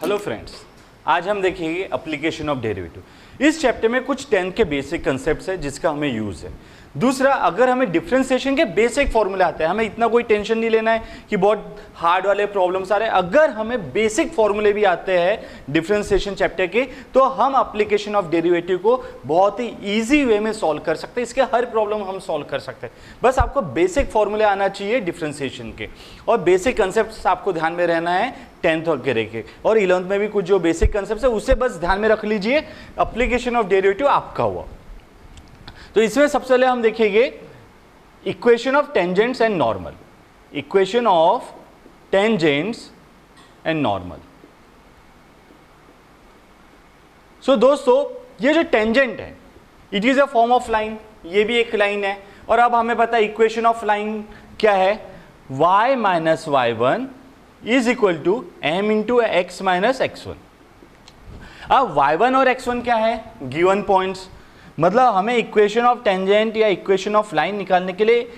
Hello friends, आज हम देखेंगे एप्लीकेशन ऑफ डेरिवेटिव। इस चैप्टर में कुछ 10 के बेसिक कंसेप्ट्स है जिसका हमें यूज है। दूसरा, अगर हमें डिफरेंशिएशन के बेसिक फॉर्मूले आते हैं, हमें इतना कोई टेंशन नहीं लेना है कि बहुत हार्ड वाले प्रॉब्लम्स आ रहे हैं। अगर हमें बेसिक फॉर्मूले भी आते हैं डिफरेंशिएशन चैप्टर के, तो हम एप्लीकेशन ऑफ डेरिवेटिव को बहुत ही इजी वे में सॉल्व कर सकते हैं। इसके हर प्रॉब्लम हम सॉल्व कर सकते हैं। बस आपको बेसिक फॉर्मूले आना चाहिए डिफरेंशिएशन के, और बेसिक कंसेप्ट आपको ध्यान में रहना है 10th वगैरह के, और 11th में भी कुछ जो बेसिक कंसेप्ट है उसे बस ध्यान में रख लीजिए। एप्लीकेशन ऑफ डेरिवेटिव आपका हुआ। तो इसमें सबसे पहले हम देखेंगे equation of tangents and normal. Equation of tangents and normal. So दोस्तों, ये जो टेंजेंट है it is a form of line, ये भी एक लाइन है। और अब हमें पता है इक्वेशन ऑफ लाइन क्या है, y minus y1 is equal to m into x minus x1। अब y1 और x1 क्या है, गिवन पॉइंट्स। मतलब हमें इक्वेशन ऑफ टेंजेंट या इक्वेशन ऑफ लाइन निकालने के लिए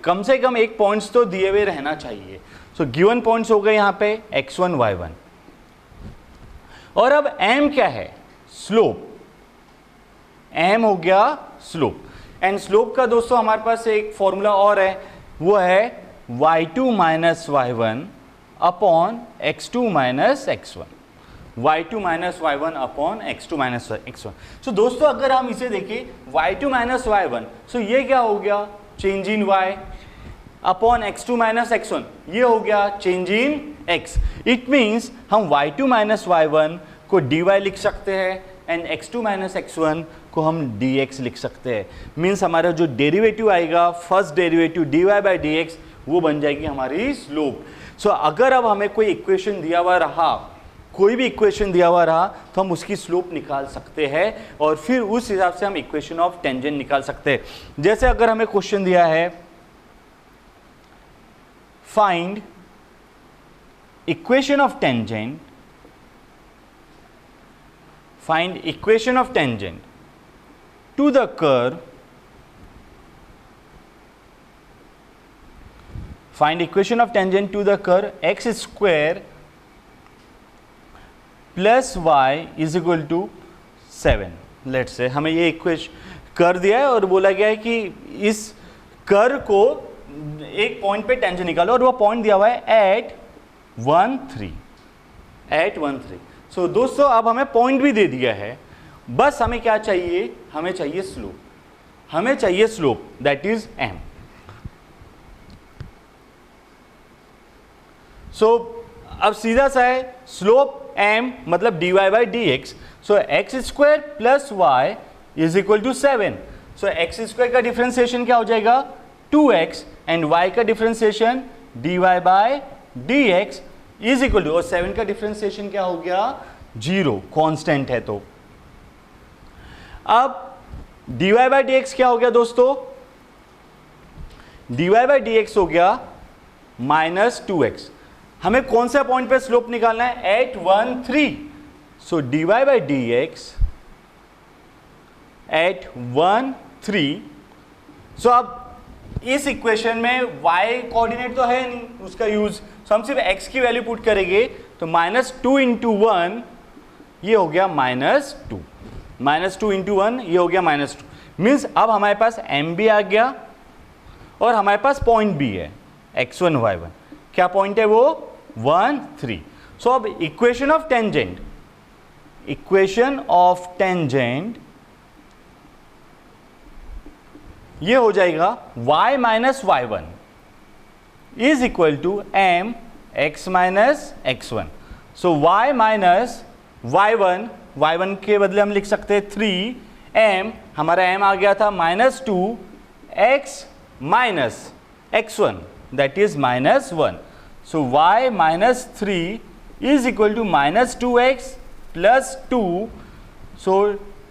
कम से कम एक पॉइंट्स तो दिए हुए रहना चाहिए। सो गिवन पॉइंट्स हो गए यहाँ पे x1 y1। और अब m क्या है, स्लोप। m हो गया स्लोप। एंड स्लोप का दोस्तों हमारे पास एक फॉर्मूला और है, वो है y2 minus y1 upon x2 minus x1। y2 minus y1 upon x2 minus x1। सो दोस्तों, अगर हम इसे देखें y2 माइनस y1, सो ये क्या हो गया, change in y upon x2 minus x1, ये हो गया change in x। It means हम y2 माइनस y1 को dy लिख सकते हैं एंड x2 माइनस x1 को हम dx लिख सकते हैं। मीन्स हमारा जो डेरिवेटिव आएगा, first derivative dy by dx, वो बन जाएगी हमारी स्लोप। सो अगर अब हमें कोई इक्वेशन दिया हुआ रहा, कोई भी इक्वेशन दिया हुआ रहा, तो हम उसकी स्लोप निकाल सकते हैं और फिर उस हिसाब से हम इक्वेशन ऑफ टेंजेंट निकाल सकते हैं। जैसे अगर हमें क्वेश्चन दिया है find equation of tangent, find equation of tangent to the curve, find equation of tangent to the curve x square plus y is equal to 7। Let's say हमें ये इक्वेशन कर दिया है और बोला गया है कि इस कर्व को एक पॉइंट पे टेंजेंट निकालो, और वो पॉइंट दिया हुआ है एट 1 3, एट 1 3। सो दोस्तों, अब हमें पॉइंट भी दे दिया है, बस हमें क्या चाहिए, हमें चाहिए स्लोप। हमें चाहिए slope, that is m। So अब सीधा सा है, स्लोप m मतलब dy by dx। So x square plus y is equal to 7। So x square का डिफरेंशिएशन क्या हो जाएगा, 2x, एंड y का differentiation dy by dx is equal to, और 7 का डिफरेंशिएशन क्या हो गया, 0, कांस्टेंट है। तो अब dy बाई dx क्या हो गया दोस्तों, dy बाई dx हो गया माइनस 2x। हमें कौन सा पॉइंट पे स्लोप निकालना है, at 1 3। So dy by dx at 1 3। So अब इस इक्वेशन में y कोऑर्डिनेट तो है नहीं उसका यूज, सो हम सिर्फ x की वैल्यू पुट करेंगे, तो माइनस 2 इंटू 1 ये हो गया माइनस 2, माइनस 2 इंटू 1 ये हो गया माइनस 2। मीन्स अब हमारे पास m भी आ गया और हमारे पास पॉइंट भी है x1 y1। क्या पॉइंट है वो, 1 3। सो अब equation of tangent, equation of tangent ये हो जाएगा y minus y1 is equal to m x minus x1। So y minus y1, y1 के बदले हम लिख सकते हैं 3m, हमारा m आ गया था minus 2, x minus x1 that is minus 1। So y minus 3 is equal to minus 2x plus 2। So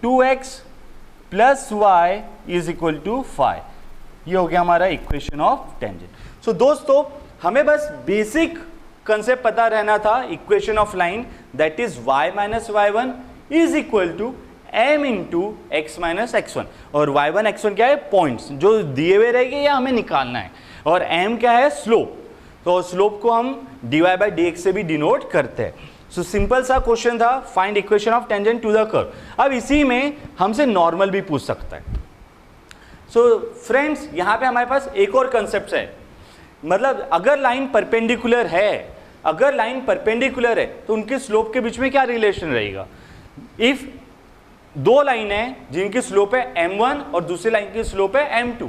2x plus y is equal to 5। ये हो गया हमारा इक्वेशन ऑफ टेंजेंट। सो दोस्तों, हमें बस बेसिक कंसेप्ट पता रहना था equation of line, that is y minus y1 is equal to m into x minus x1। और y1 x1 क्या है, पॉइंट्स जो दिए हुए रहेंगे या हमें निकालना है, और m क्या है, स्लोप। तो स्लोप को हम dy बाई dx से भी डिनोट करते हैं। सो सिंपल सा क्वेश्चन था, find equation of tangent to the curve. अब इसी में हमसे नॉर्मल भी पूछ सकता है। सो फ्रेंड्स, यहाँ पे हमारे पास एक और कंसेप्ट है, मतलब अगर लाइन परपेंडिकुलर है, अगर लाइन परपेंडिकुलर है तो उनके स्लोप के बीच में क्या रिलेशन रहेगा। इफ दो लाइन है जिनकी स्लोप है m1 और दूसरी लाइन की स्लोप है m2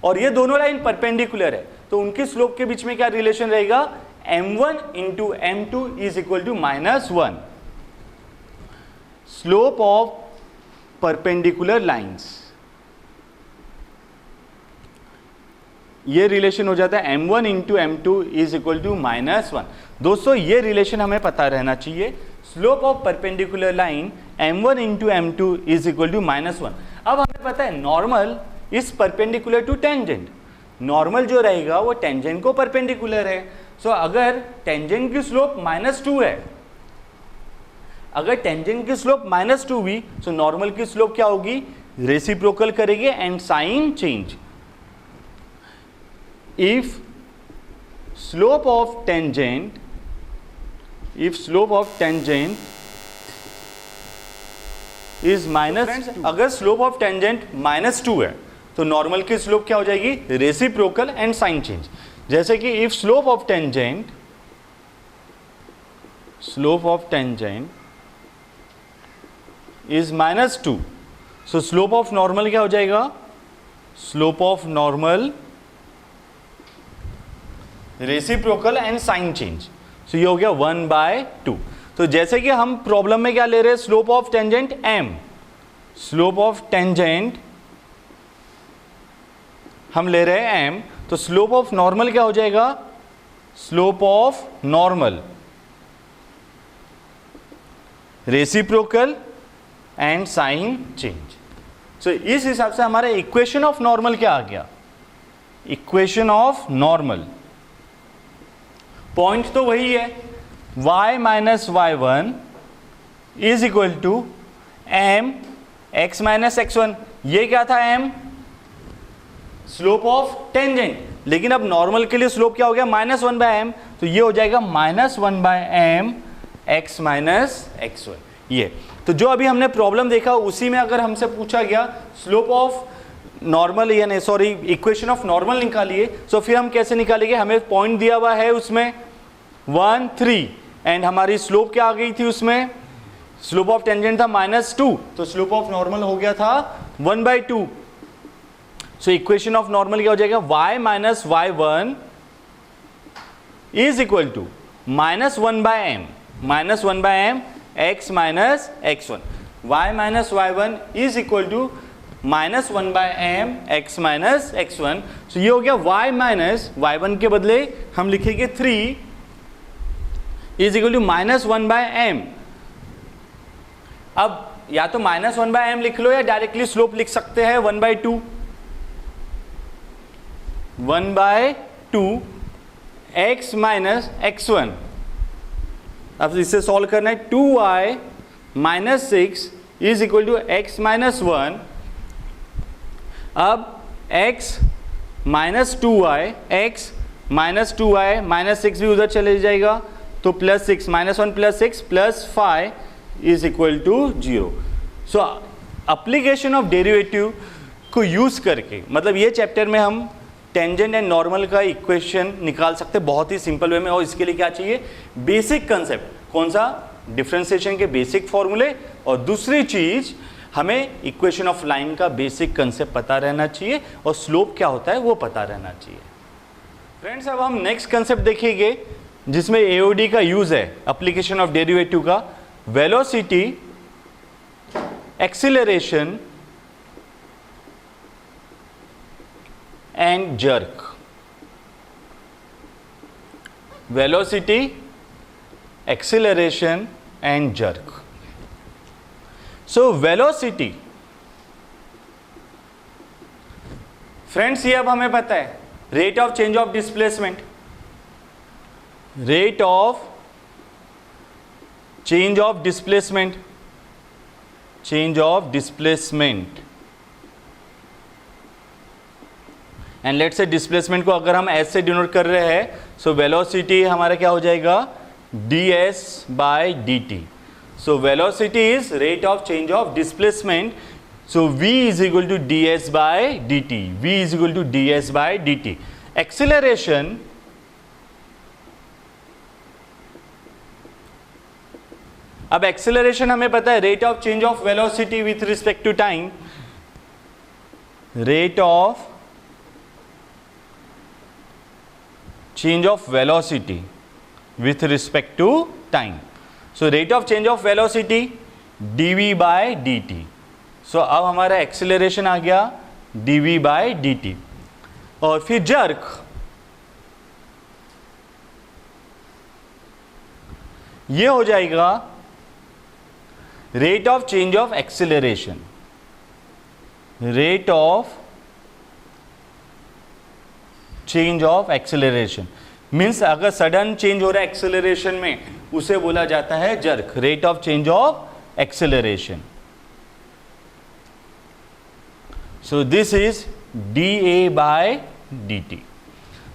और ये दोनों लाइन परपेंडिकुलर है तो उनकी स्लोप के बीच में क्या रिलेशन रहेगा, m1 into m2 is equal to -1। Slope of perpendicular lines, ये रिलेशन हो जाता है m1 into m2 is equal to -1। दोस्तों ये रिलेशन हमें पता रहना चाहिए, slope of perpendicular line m1 into m2 is equal to -1। अब हमें पता है normal is perpendicular to tangent, normal जो रहेगा वो टेंजेंट को परपेंडिकुलर है। सो अगर टेंजेंट की स्लोप -2 है, अगर टेंजेंट की स्लोप -2 हुई तो नॉर्मल की स्लोप क्या होगी, रेसिप्रोकल करेंगे and sign change. If slope of tangent is -2, अगर स्लोप ऑफ टेंजेंट -2 है तो नॉर्मल की स्लोप क्या हो जाएगी, रेसिप्रोकल एंड साइन चेंज। जैसे कि if slope of tangent is -2, so slope of normal क्या हो जाएगा, slope of normal reciprocal and sign change. So ये हो गया 1/2। तो जैसे कि हम प्रॉब्लम में क्या ले रहे हैं, slope of tangent m, slope of tangent हम ले रहे हैं m, तो स्लोप ऑफ नॉर्मल क्या हो जाएगा, slope of normal reciprocal and sign change. So इस हिसाब से हमारा इक्वेशन ऑफ नॉर्मल क्या आ गया, इक्वेशन ऑफ नॉर्मल। पॉइंट तो वही है, y minus y1 is equal to m x minus x1। ये क्या था, m स्लोप ऑफ टेंजेंट, लेकिन अब नॉर्मल के लिए स्लोप क्या हो गया, -1/m, तो ये हो जाएगा -1/m x माइनस x1। ये तो जो अभी हमने प्रॉब्लम देखा उसी में अगर हमसे पूछा गया स्लोप ऑफ नॉर्मल यानी सॉरी इक्वेशन ऑफ नॉर्मल निकालिए, तो फिर हम कैसे निकालेंगे, हमें पॉइंट दिया हुआ है उसमें 1 3 एंड हमारी स्लोप क्या आ गई थी, उसमें स्लोप ऑफ टेंजेंट था -2, तो स्लोप ऑफ नॉर्मल हो गया था 1/2। सो इक्वेशन ऑफ नॉर्मल क्या हो जाएगा, y minus y1 is equal to -1/m x minus x1। y minus y1 is equal to -1/m x minus x1। So ये हो गया y माइनस y1 के बदले हम लिखेंगे 3 इज इक्वल टू -1/m। अब या तो -1/m लिख लो या डायरेक्टली स्लोप लिख सकते हैं 1/2 x माइनस x1। अब इसे सॉल्व करना है, 2y minus 6 is equal to x minus 1। अब x minus 2y, x minus 2y minus 6 भी उधर चले जाएगा तो +6 -1 + 6 + 5 is equal to 0। So application of derivative को यूज करके, मतलब ये चैप्टर में हम टेंजेंट एंड नॉर्मल का इक्वेशन निकाल सकते हैं बहुत ही सिंपल वे में। और इसके लिए क्या चाहिए, बेसिक कंसेप्ट, कौन सा, डिफरेंशिएशन के बेसिक फॉर्मूले, और दूसरी चीज हमें इक्वेशन ऑफ लाइन का बेसिक कंसेप्ट पता रहना चाहिए और स्लोप क्या होता है वो पता रहना चाहिए। फ्रेंड्स अब हम नेक्स्ट कंसेप्ट देखेंगे जिसमें एओडी का यूज है, एप्लीकेशन ऑफ डेरिवेटिव का, velocity, acceleration and jerk. Velocity, acceleration and jerk. So velocity, friends ये अब हमें पता है, rate of change of displacement, rate of change of displacement, change of displacement. And let's से displacement को अगर हम एस से डिनोट कर रहे हैं, सो वेलोसिटी हमारा क्या हो जाएगा, ds by dt. So velocity is rate of change of displacement. So v is equal to ds by dt. V is equal to ds by dt. Acceleration, अब acceleration हमें पता है rate of change of velocity with respect to time, rate of change of velocity with respect to time. So rate of change of velocity dv by dt. So अब हमारा acceleration आ गया dv by dt. और फिर jerk, ये हो जाएगा rate of change of acceleration, rate of change of acceleration means अगर sudden change हो रहा है एक्सेलरेशन में उसे बोला जाता है jerk, rate of change of acceleration. So this is dA by dt.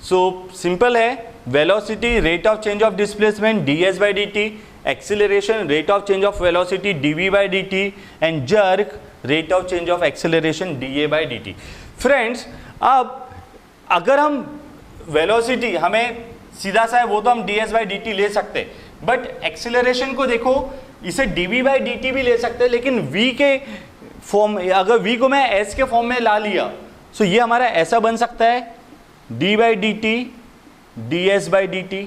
So simple है, velocity rate of change of displacement ds by dt, acceleration rate of change of velocity dv by dt and jerk rate of change of acceleration dA by dt. Friends, अब अगर हम velocity हमें सीधा सा है वो तो हम ds बाई dt ले सकते हैं, बट एक्सेलरेशन को देखो इसे dv बाई dt भी ले सकते हैं, लेकिन v के फॉर्म, अगर v को मैं s के फॉर्म में ला लिया तो ये हमारा ऐसा बन सकता है d by dt ds by dt,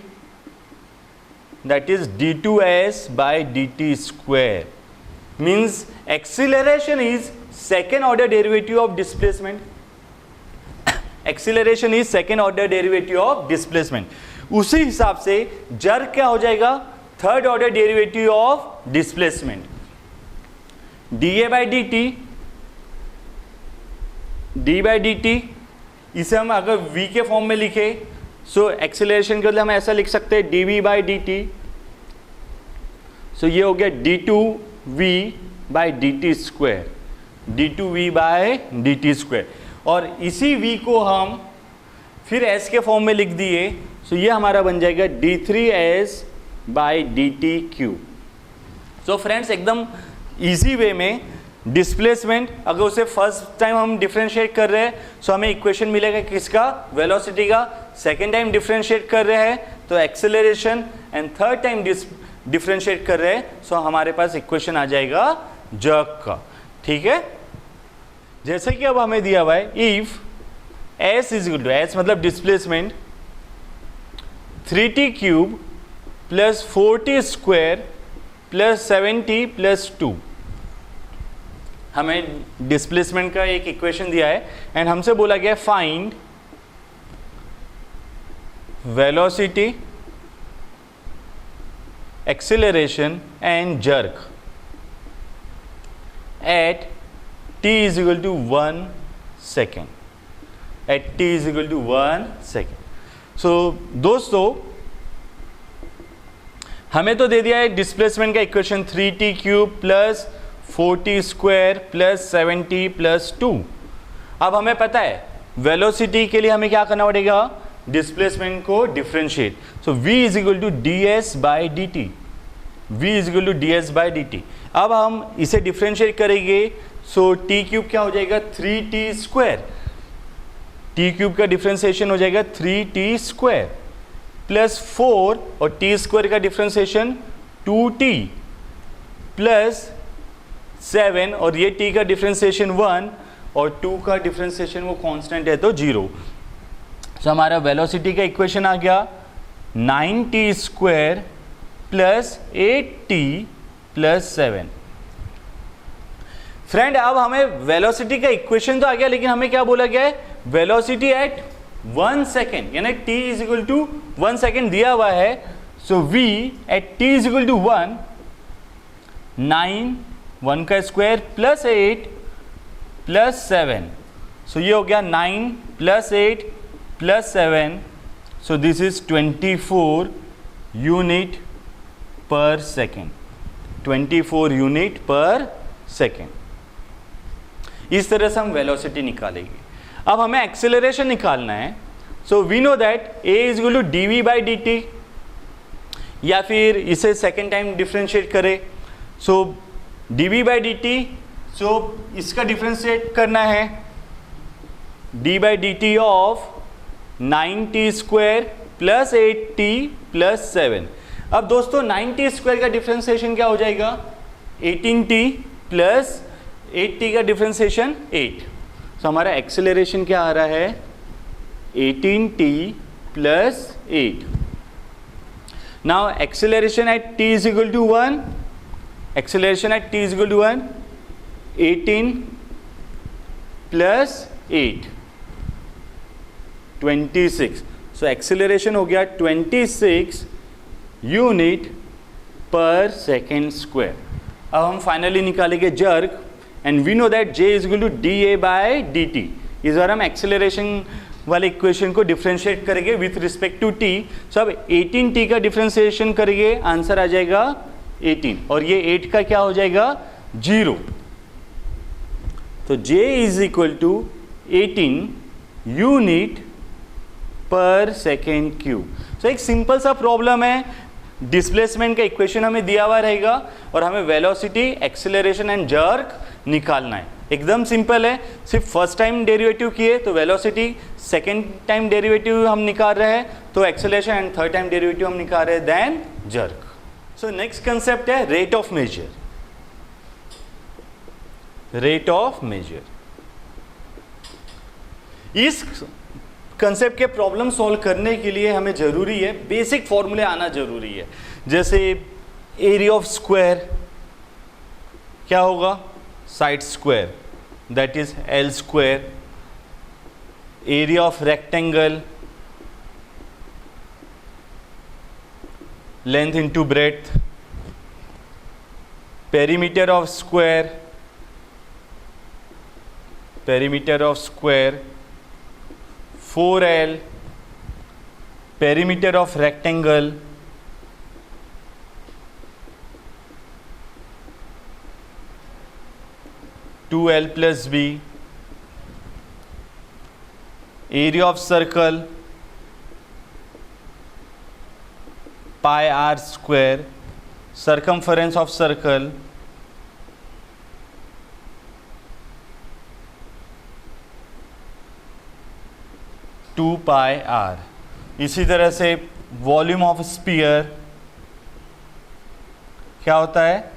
that is d2s by dt square. Means acceleration is second order derivative of displacement. Acceleration is second order derivative of displacement. उसी हिसाब से जर्क क्या हो जाएगा, third order derivative of displacement. dA by dt, d by dt, इसे हम अगर v के फॉर्म में लिखे सो एक्सीलरेशन के लिए हम ऐसा लिख सकते हैं dv बाई dt. सो ये हो गया d2v by dt square, d2v by dt square. और इसी v को हम फिर s के फॉर्म में लिख दिए, सो ये हमारा बन जाएगा d3s by dt cube. So friends, एकदम इजी वे में डिस्प्लेसमेंट अगर उसे फर्स्ट टाइम हम डिफरेंशिएट कर रहे हैं सो हमें इक्वेशन मिलेगा किसका, वेलोसिटी का. सेकेंड टाइम डिफरेंशिएट कर रहे हैं तो acceleration, and third time differentiate कर रहे हैं सो हमारे पास इक्वेशन आ जाएगा जर्क का. ठीक है, जैसे कि अब हमें दिया हुआ है if s is equal to, s मतलब displacement 3t cube plus 4t square plus 7t plus 2. हमें डिस्प्लेसमेंट का एक इक्वेशन दिया है एंड हमसे बोला गया find velocity, acceleration and jerk at t is equal to 1 second, at t is equal to 1 second. So दोस्तों, हमें तो दे दिया है डिस्प्लेसमेंट का equation 3t cube plus 4t square plus 7t plus 2. अब हमें पता है वेलोसिटी के लिए हमें क्या करना पड़ेगा, डिस्प्लेसमेंट को differentiate. So v is equal to ds by dt, v is equal to ds by dt. अब हम इसे डिफरेंशिएट करेंगे सो t क्यूब क्या हो जाएगा 3t स्क्वायर, t क्यूब का डिफरेंशिएशन हो जाएगा 3t स्क्वायर प्लस 4 और t स्क्वायर का डिफरेंशिएशन 2t प्लस 7 और ये t का डिफरेंशिएशन 1 और 2 का डिफरेंशिएशन वो कांस्टेंट है तो 0. सो हमारा वेलोसिटी का इक्वेशन आ गया 9t square plus 8t plus 7. Friend, अब हमें वेलोसिटी का इक्वेशन तो आ गया, लेकिन हमें क्या बोला गया है, वेलोसिटी एट 1 सेकेंड, यानी t is equal to 1 second दिया हुआ है. So v at t is equal to 1, 9 1 का स्क्वायर प्लस 8 प्लस 7. सो ये हो गया 9 plus 8 plus 7. So this is 24 unit per second, 24 unit per second. इस तरह से हम वेलोसिटी निकालेंगे. अब हमें एक्सेलरेशन निकालना है. So we know that a is equal to dv by dt. या फिर इसे सेकेंड टाइम डिफ्रेंशिएट करें। So dv by d t, so इसका डिफ्रेंशिएट करना है d by d t of 9t square plus 8t plus 7। अब दोस्तों 9t square का डिफ्रेंशिएशन क्या हो जाएगा, 18t प्लस 8t का डिफ्रेंशिएशन 8। सो हमारा एक्सेलरेशन क्या आ रहा है, 18t plus 8। Now acceleration at t is equal to 1, acceleration at t is equal to 1, 18 plus 8 26। So acceleration हो गया 26 यूनिट पर सेकेंड स्क्वायर। अब हम फाइनली निकालेंगे jerk and we know that j is equal to d a by d t. इस बार हम acceleration वाले equation को डिफ्रेंशिएट करेंगे with respect to t। So अब 18t का डिफ्रेंशिएशन करेंगे, आंसर आ जाएगा 18 और ये 8 का क्या हो जाएगा 0। तो j is equal to 18 unit per second cube. सो एक सिंपल सा प्रॉब्लम है, डिस्प्लेसमेंट का इक्वेशन हमें दिया हुआ रहेगा और हमें वेलोसिटी, एक्सेलरेशन एंड जर्क निकालना है। एकदम सिंपल है, सिर्फ फर्स्ट टाइम डेरिवेटिव किए तो वेलोसिटी, सेकेंड टाइम डेरिवेटिव हम निकाल रहे हैं तो acceleration and third time derivative हम निकाल रहे हैं then jerk. So next concept है rate of measure. Rate of measure, इस कंसेप्ट के प्रॉब्लम सॉल्व करने के लिए हमें जरूरी है बेसिक फॉर्मूले आना जरूरी है। जैसे एरिया ऑफ स्क्वायर क्या होगा, side square that is l square. Area of rectangle length into breadth. Perimeter of square, perimeter of square 4L। Perimeter of rectangle 2L plus b। Area of circle pi r square. Circumference of circle 2 pi r. इसी तरह से volume of sphere क्या होता है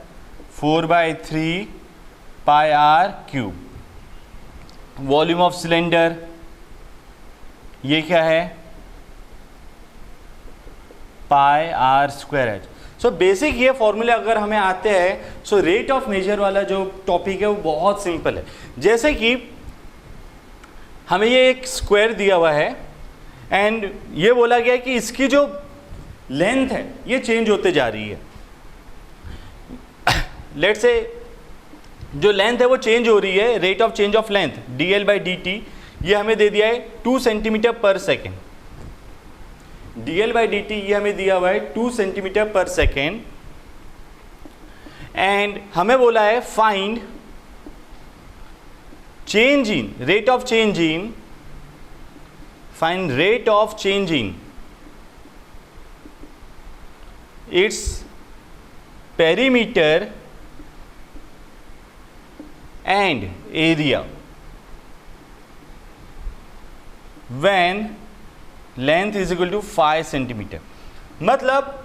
4/3 pi r cube. Volume of cylinder ये क्या है pi r square h. So basic ये फॉर्मूले अगर हमें आते हैं, सो रेट ऑफ मेजर वाला जो टॉपिक है वो बहुत सिंपल है। जैसे कि हमें ये एक स्क्वायर दिया हुआ है एंड ये बोला गया कि इसकी जो लेंथ है ये चेंज होते जा रही है। लेट्स से जो लेंथ है वो चेंज हो रही है, rate of change of length dl/dt ये हमें दे दिया है 2 सेंटीमीटर पर सेकेंड। dl/dt ये हमें दिया हुआ है 2 सेंटीमीटर पर सेकेंड एंड हमें बोला है find change in rate of change in, find rate of change in its perimeter and area when length is equal to 5 centimetre. मतलब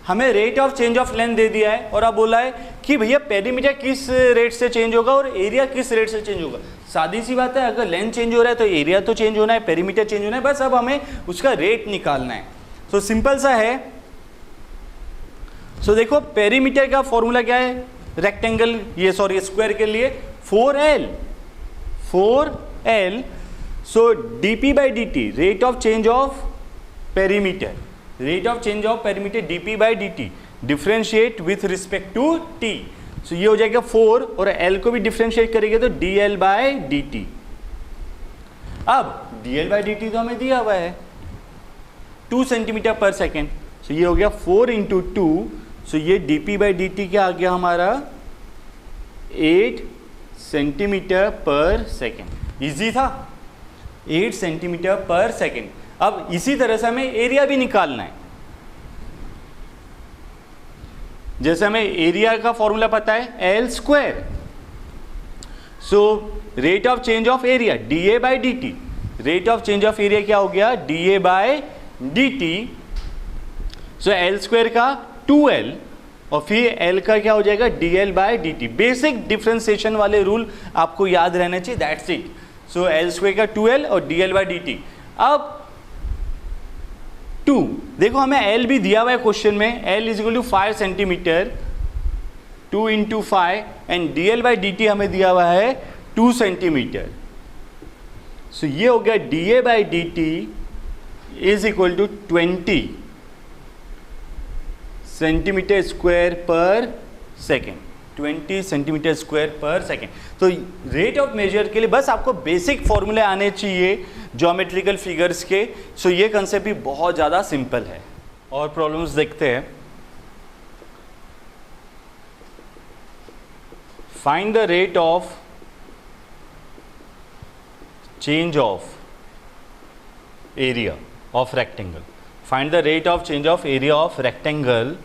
हमें rate of change of length दे दिया है और अब बोला है कि भैया पेरीमीटर किस रेट से चेंज होगा और एरिया किस रेट से चेंज होगा। सादी सी बात है, अगर लेंथ चेंज हो रहा है तो एरिया तो चेंज होना है, पेरीमीटर चेंज होना है, बस अब हमें उसका रेट निकालना है। सो सिंपल सा है। सो देखो पेरीमीटर का फॉर्मूला क्या है, रेक्टेंगल ये सॉरी स्क्वायर के लिए 4L। So dp/dt rate of change of perimeter, rate of change of perimeter dp/dt differentiate with respect to t। So ये हो जाएगा 4 और L को भी डिफ्रेंशिएट करेंगे तो dl/dt। अब dl/dt तो हमें दिया हुआ है 2 सेंटीमीटर पर सेकेंड। सो ये हो गया 4 × 2। सो ये dp/dt क्या आ गया हमारा 8 सेंटीमीटर पर सेकेंड। इजी था, 8 सेंटीमीटर पर सेकेंड। अब इसी तरह से हमें एरिया भी निकालना है। जैसे हमें एरिया का फॉर्मूला पता है L square, so rate of change of area D a by d t, rate of change of area क्या हो गया d a by d t, so L square का 2l और फिर एल का क्या हो जाएगा D l by d T. Basic differentiation वाले रूल आपको याद रहना चाहिए, that's it. So L square का 2l और D l by d t. अब 2 देखो हमें एल भी दिया हुआ है क्वेश्चन में, l is equal to 5 centimetre, 2 into 5 and d l by d t हमें दिया हुआ है 2 सेंटीमीटर। सो ये हो गया d a by d t is equal to 20 centimetre square per second, 20 centimetre square per second. तो रेट ऑफ मेजर के लिए बस आपको बेसिक फॉर्मूले आने चाहिए ज्योमेट्रिकल फिगर्स के। सो ये कंसेप्ट भी बहुत ज़्यादा सिंपल है। और प्रॉब्लम्स देखते हैं। Find the rate of change of area of rectangle, find the rate of change of area of rectangle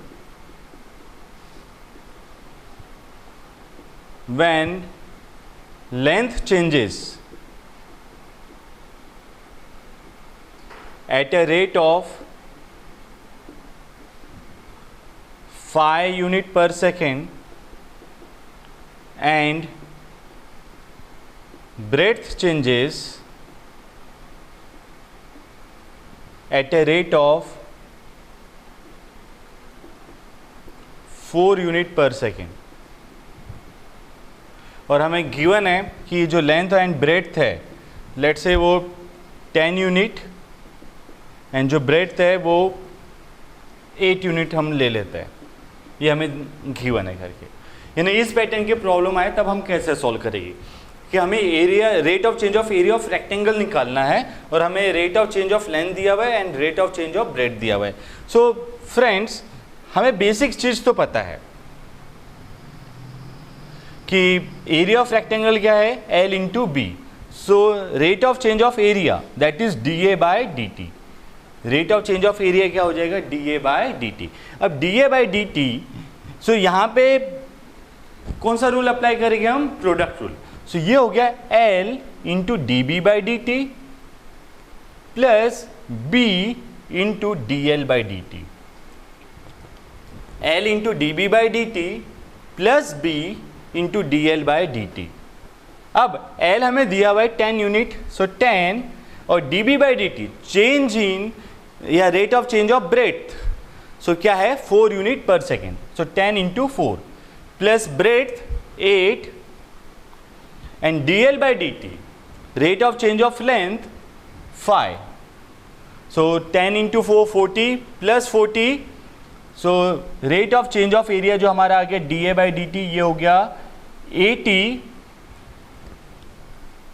when length changes at a rate of 5 unit per second and breadth changes at a rate of 4 unit per second। और हमें given है कि जो length and breadth है, late से वो 10 unit and जो breadth है वो 8 यूनिट हम ले लेते हैं, ये हमें गिवन है करके। यानी इस पैटर्न की प्रॉब्लम आए तब हम कैसे सॉल्व करेंगे कि हमें area rate of change of area of rectangle निकालना है और हमें rate of change of length दिया हुआ है and rate of change of breadth दिया हुआ है। सो फ्रेंड्स हमें बेसिक चीज़ तो पता है कि एरिया ऑफ रेक्टेंगल क्या है L into b. So rate of change of area that is d a by d t, rate of change of area क्या हो जाएगा d a by d t. अब d a by d t, so यहाँ पे कौन सा rule apply करेंगे हम, प्रोडक्ट रूल। सो ये हो गया L into d b by d t plus B into d l by d t, L into d b by d t plus B into d l by d t. अब L हमें दिया हुआ है 10 unit, so 10 और d b by d t change in या rate of change of breadth, so क्या है 4 unit per second. So 10 into 4 plus breadth 8 and d l by d t rate of change of length 5। So 10 into 4 40 plus 40, so rate of change of area जो हमारा आ गया d a by d t ये हो गया 80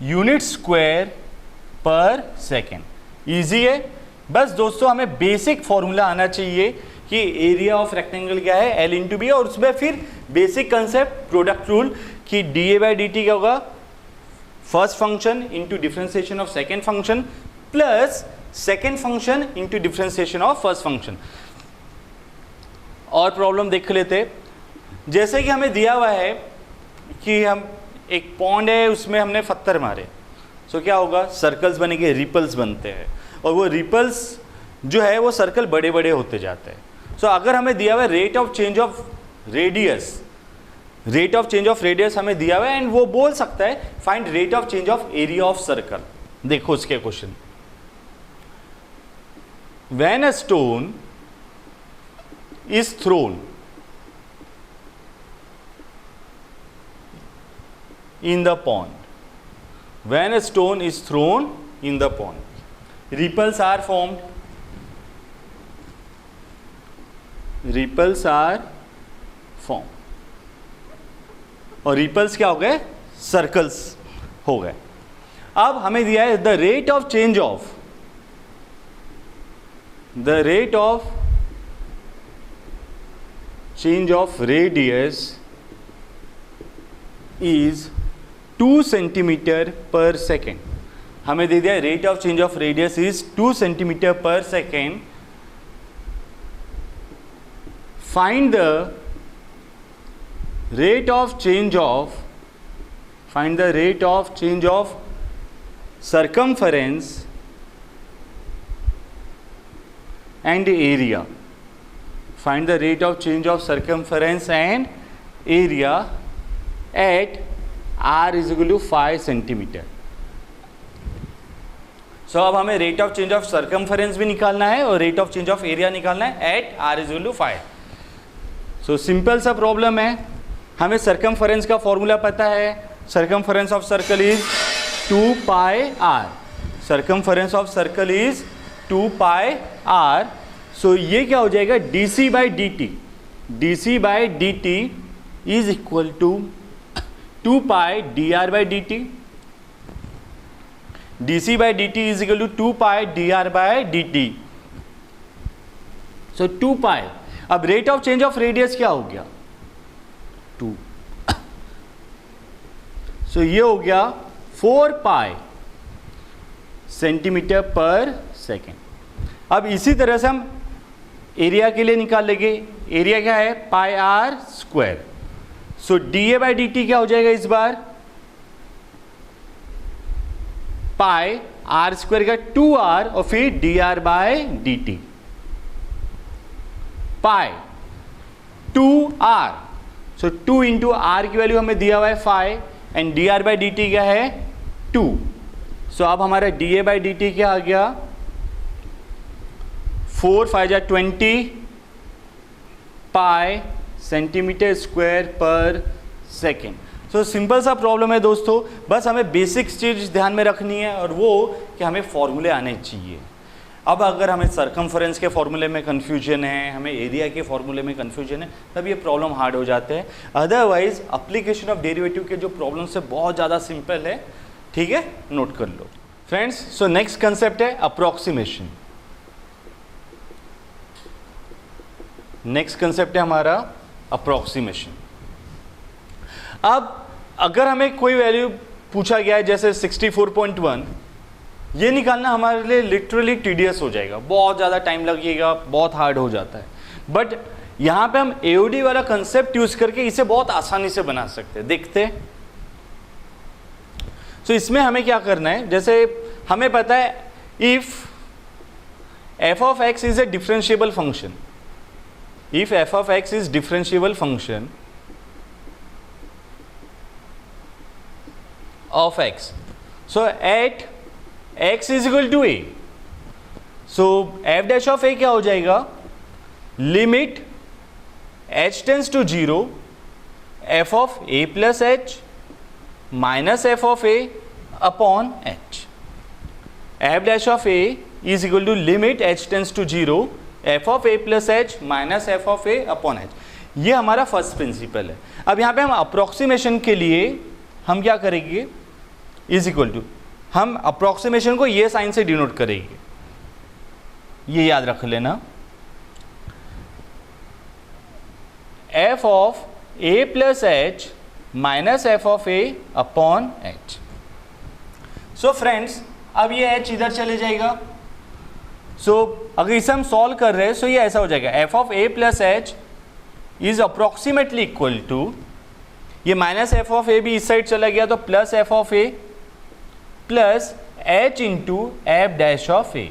unit square per second. Easy है, बस दोस्तों हमें बेसिक फॉर्मूला आना चाहिए कि एरिया ऑफ रेक्टेंगल क्या है L इंटू बी, और उसमें फिर बेसिक कंसेप्ट प्रोडक्ट रूल कि D a by d T क्या होगा first function into differentiation of second function plus second function into differentiation of first function. और प्रॉब्लम देख लेते, जैसे कि हमें दिया हुआ है कि हम एक पॉन्ड है उसमें हमने पत्थर मारे, सो क्या होगा सर्कल्स बनेंगे, रिपल्स बनते हैं और वो रिपल्स जो है वो सर्कल बड़े बड़े होते जाते हैं। सो अगर हमें दिया हुआ है rate of change of radius, rate of change of radius हमें दिया हुआ है एंड वो बोल सकता है find rate of change of area of circle. देखो उसके question, when a stone is thrown in the pond, when a stone is thrown in the pond, ripples are formed, ripples are formed और ripples क्या हो गए circles हो गए। अब हमें दिया है the rate of change of, the rate of change of radius is 2 centimetre per second. हमें दे दिया rate of change of radius is 2 centimetre per second. Find the rate of change of, find the rate of change of circumference and area. Find the rate of change of circumference and area at r is equal to 5 centimetre. So अब हमें rate of change of circumference भी निकालना है और rate of change of area निकालना है at r is equal to 5. So simple सा problem है. हमें सर्कमफरेंस का फॉर्मूला पता है. Circumference of circle is 2 pi r. Circumference of circle is 2 pi r. So ये क्या हो जाएगा, dc by dt. dc by dt is equal to 2 pi dr by dt. dc by dt is equal to 2 pi dr by dt. So 2 pi. अब rate of change of radius क्या हो गया, 2. सो ये हो गया 4 पाई सेंटीमीटर पर सेकेंड. अब इसी तरह से हम एरिया के लिए निकाल लेंगे. एरिया क्या है, pi r square. So dA by dt क्या हो जाएगा इस बार, पाई आर स्क्वायर का 2r और फिर dr by dt. Pi 2r. So 2 into r की वैल्यू हमें दिया हुआ है 5 एंड dr बाई dt क्या है 2. सो अब हमारा dA बाई dt क्या आ गया, 4 5 जा 20 पाई सेंटीमीटर स्क्वायर पर सेकेंड. सो सिंपल सा प्रॉब्लम है दोस्तों. बस हमें बेसिक चीज ध्यान में रखनी है और वो कि हमें फॉर्मूले आने चाहिए. अब अगर हमें सर्कमफरेंस के फॉर्मूले में कन्फ्यूजन है, हमें एरिया के फॉर्मूले में कन्फ्यूजन है, तब ये प्रॉब्लम हार्ड हो जाते हैं. अदरवाइज एप्लीकेशन ऑफ डेरिवेटिव के जो प्रॉब्लम से बहुत ज़्यादा सिंपल है. ठीक है, नोट कर लो फ्रेंड्स. सो नेक्स्ट कंसेप्ट है अप्रोक्सीमेशन. नेक्स्ट कंसेप्ट है हमारा अप्रोक्सीमेशन. अब अगर हमें कोई वैल्यू पूछा गया है जैसे 64.1, ये निकालना हमारे लिए लिटरली टीडियस हो जाएगा, बहुत ज़्यादा टाइम लगेगा, बहुत हार्ड हो जाता है. बट यहाँ पे हम एओडी वाला कंसेप्ट यूज करके इसे बहुत आसानी से बना सकते हैं. देखते हैं. सो इसमें हमें क्या करना है, जैसे हमें पता है if f of x is a differentiable function. If f of x is differentiable function of x, so at x is equal to a, so f dash of a क्या हो जाएगा, limit h tends to 0 f of a plus h minus f of a upon h. f dash of a is equal to limit h tends to 0 f of a plus h minus f of a upon h. ये हमारा first principle है. अब यहाँ पे हम approximation के लिए हम क्या करेंगे, इज इक्वल टू, हम अप्रोक्सीमेशन को ये साइन से डिनोट करेंगे. ये याद रख लेना, f of a plus h minus f of a upon h. So friends अब ये h इधर चले जाएगा. सो अगर इसे हम सॉल्व कर रहे हैं सो ये ऐसा हो जाएगा, f of a plus h is approximately equal to, ये माइनस f of a भी इस साइड चला गया तो plus f of a plus h into f dash of a.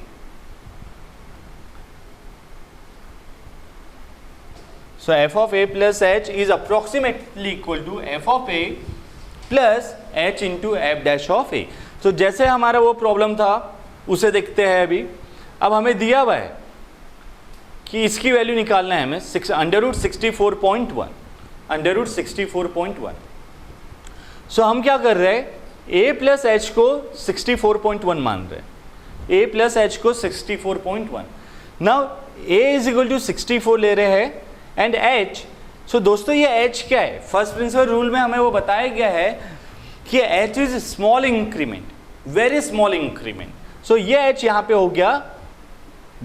So f of a plus h is approximately equal to f of a plus h into f dash of a. So जैसे हमारा वो problem था उसे देखते हैं अभी. अब हमें दिया हुआ है कि इसकी वैल्यू निकालना है हमें, under root 64.1. Under root 64.1. So हम क्या कर रहे हैं, a प्लस एच को 64.1 मान रहे हैं. a प्लस एच को 64.1. Now a is equal to 64 ले रहे हैं एंड h. सो दोस्तों ये h क्या है, फर्स्ट प्रिंसिपल रूल में हमें वो बताया गया है कि h is small increment, very small increment. So ये h यहाँ पे हो गया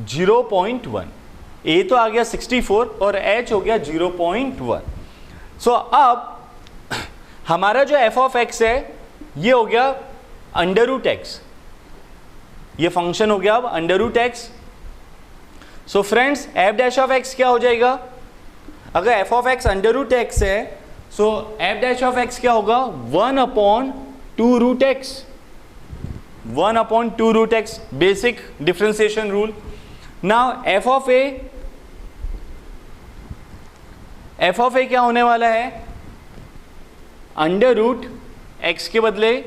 0.1. a तो आ गया 64 और h हो गया 0.1. सो अब हमारा जो f ऑफ x है ये हो गया अंडर रूट एक्स. ये फंक्शन हो गया अब under root x. So friends f dash of x क्या हो जाएगा, अगर f of x under root x है so f dash of x क्या होगा 1/2 root x, 1/2 root x, basic differentiation rule. Now f of a क्या होने वाला है, अंडर रूट एक्स के बदले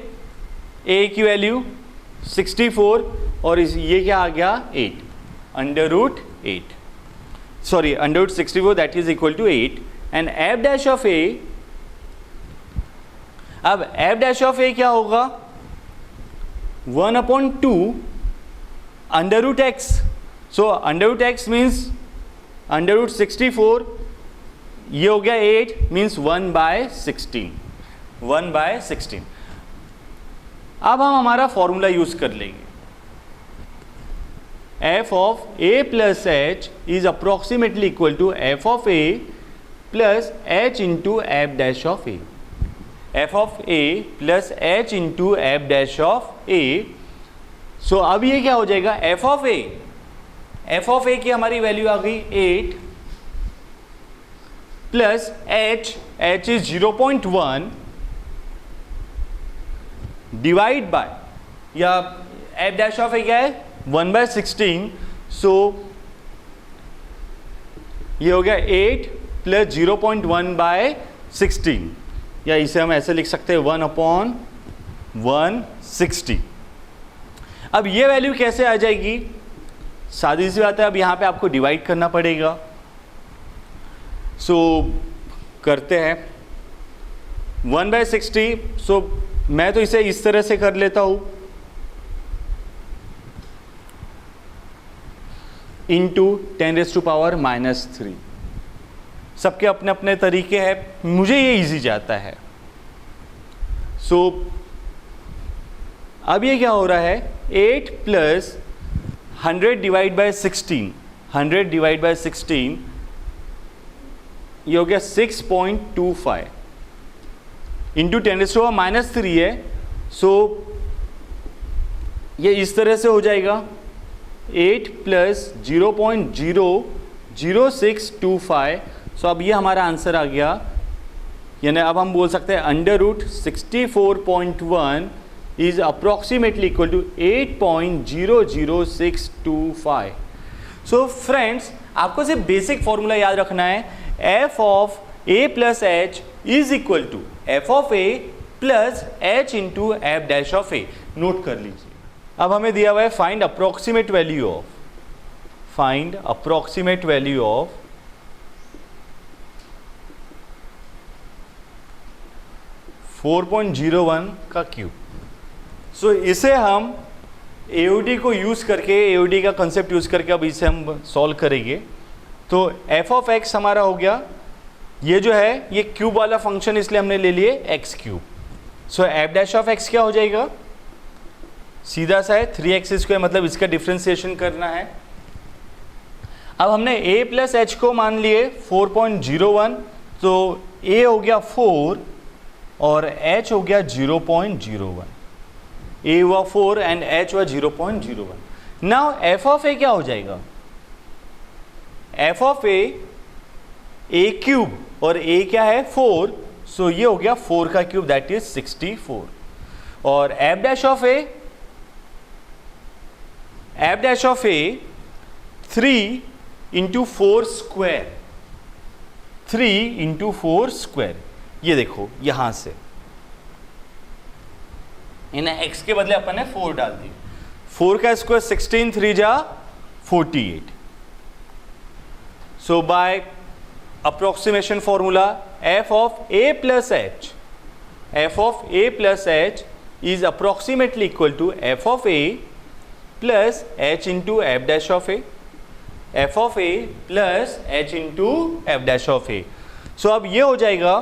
ए की वैल्यू 64 और ये क्या आ गया 8, under root 8, sorry under root 64 that is equal to 8. And f dash of a, अब एफ डैश ऑफ ए क्या होगा 1/2 under root x. So under root x means under root 64, ये हो गया 8 मीन्स 1/16, 1/16. अब हम हमारा फॉर्मूला यूज कर लेंगे. F of a plus h is approximately equal to f of a plus h into f dash of a. F of a plus h into f dash of a. So अब ये क्या हो जाएगा, f of ए की हमारी value आ गई 8 plus h is 0.1 divide by, या F dash of a क्या है 1/16. सो ये हो गया 8 प्लस 0.1/16, या इसे हम ऐसे लिख सकते हैं 1/160. अब ये वैल्यू कैसे आ जाएगी, सादी सी बात है, अब यहाँ पे आपको डिवाइड करना पड़ेगा. सो करते हैं 1/60. सो मैं तो इसे इस तरह से कर लेता हूँ, इंटू 10⁻³ सबके अपने अपने तरीके हैं, मुझे ये इजी जाता है. सो अब ये क्या हो रहा है 8 plus 100 divide by 16, 100 divide by 16 ये हो गया 6.25 इंटू 10⁻³ है. सो ये इस तरह से हो जाएगा 8 प्लस 0.00625. सो अब ये हमारा आंसर आ गया, यानी अब हम बोल सकते हैं under root 64.1 is approximately equal to 8.00625. So friends, आपको सिर्फ बेसिक फॉर्मूला याद रखना है, f of a plus h is equal to f of a plus h into f dash of a. Note कर लीजिए. अब हमें दिया हुआ है find approximate value of, find approximate value of 4.01 का क्यूब. सो इसे हम AOD को यूज करके, AOD का कंसेप्ट यूज करके अब इसे हम सॉल्व करेंगे. तो एफ ऑफ एक्स हमारा हो गया, ये जो है ये क्यूब वाला फंक्शन इसलिए हमने ले लिए x cube. So f dash of x क्या हो जाएगा, सीधा सा है 3x², मतलब इसका डिफ्रेंसिएशन करना है. अब हमने a प्लस एच को मान लिए 4.01, तो a हो गया 4 और h हो गया 0.01. a हुआ 4 एंड h हुआ 0.01. नाउ f ऑफ a क्या हो जाएगा, f ऑफ a क्यूब और a क्या है 4, सो ये हो गया 4 का क्यूब दैट इज 64. और f dash of a 3 into 4 square, 3 into 4 square. ये देखो यहां से इन्हें x के बदले अपन ने 4 डाल दी. 4 का स्क्वायर 16, 3 जा 48. सो bye approximation formula f of a plus h, f of a plus h is approximately equal to f of a plus h into f dash of a, f of a plus h into f dash of a. so अब ये हो जाएगा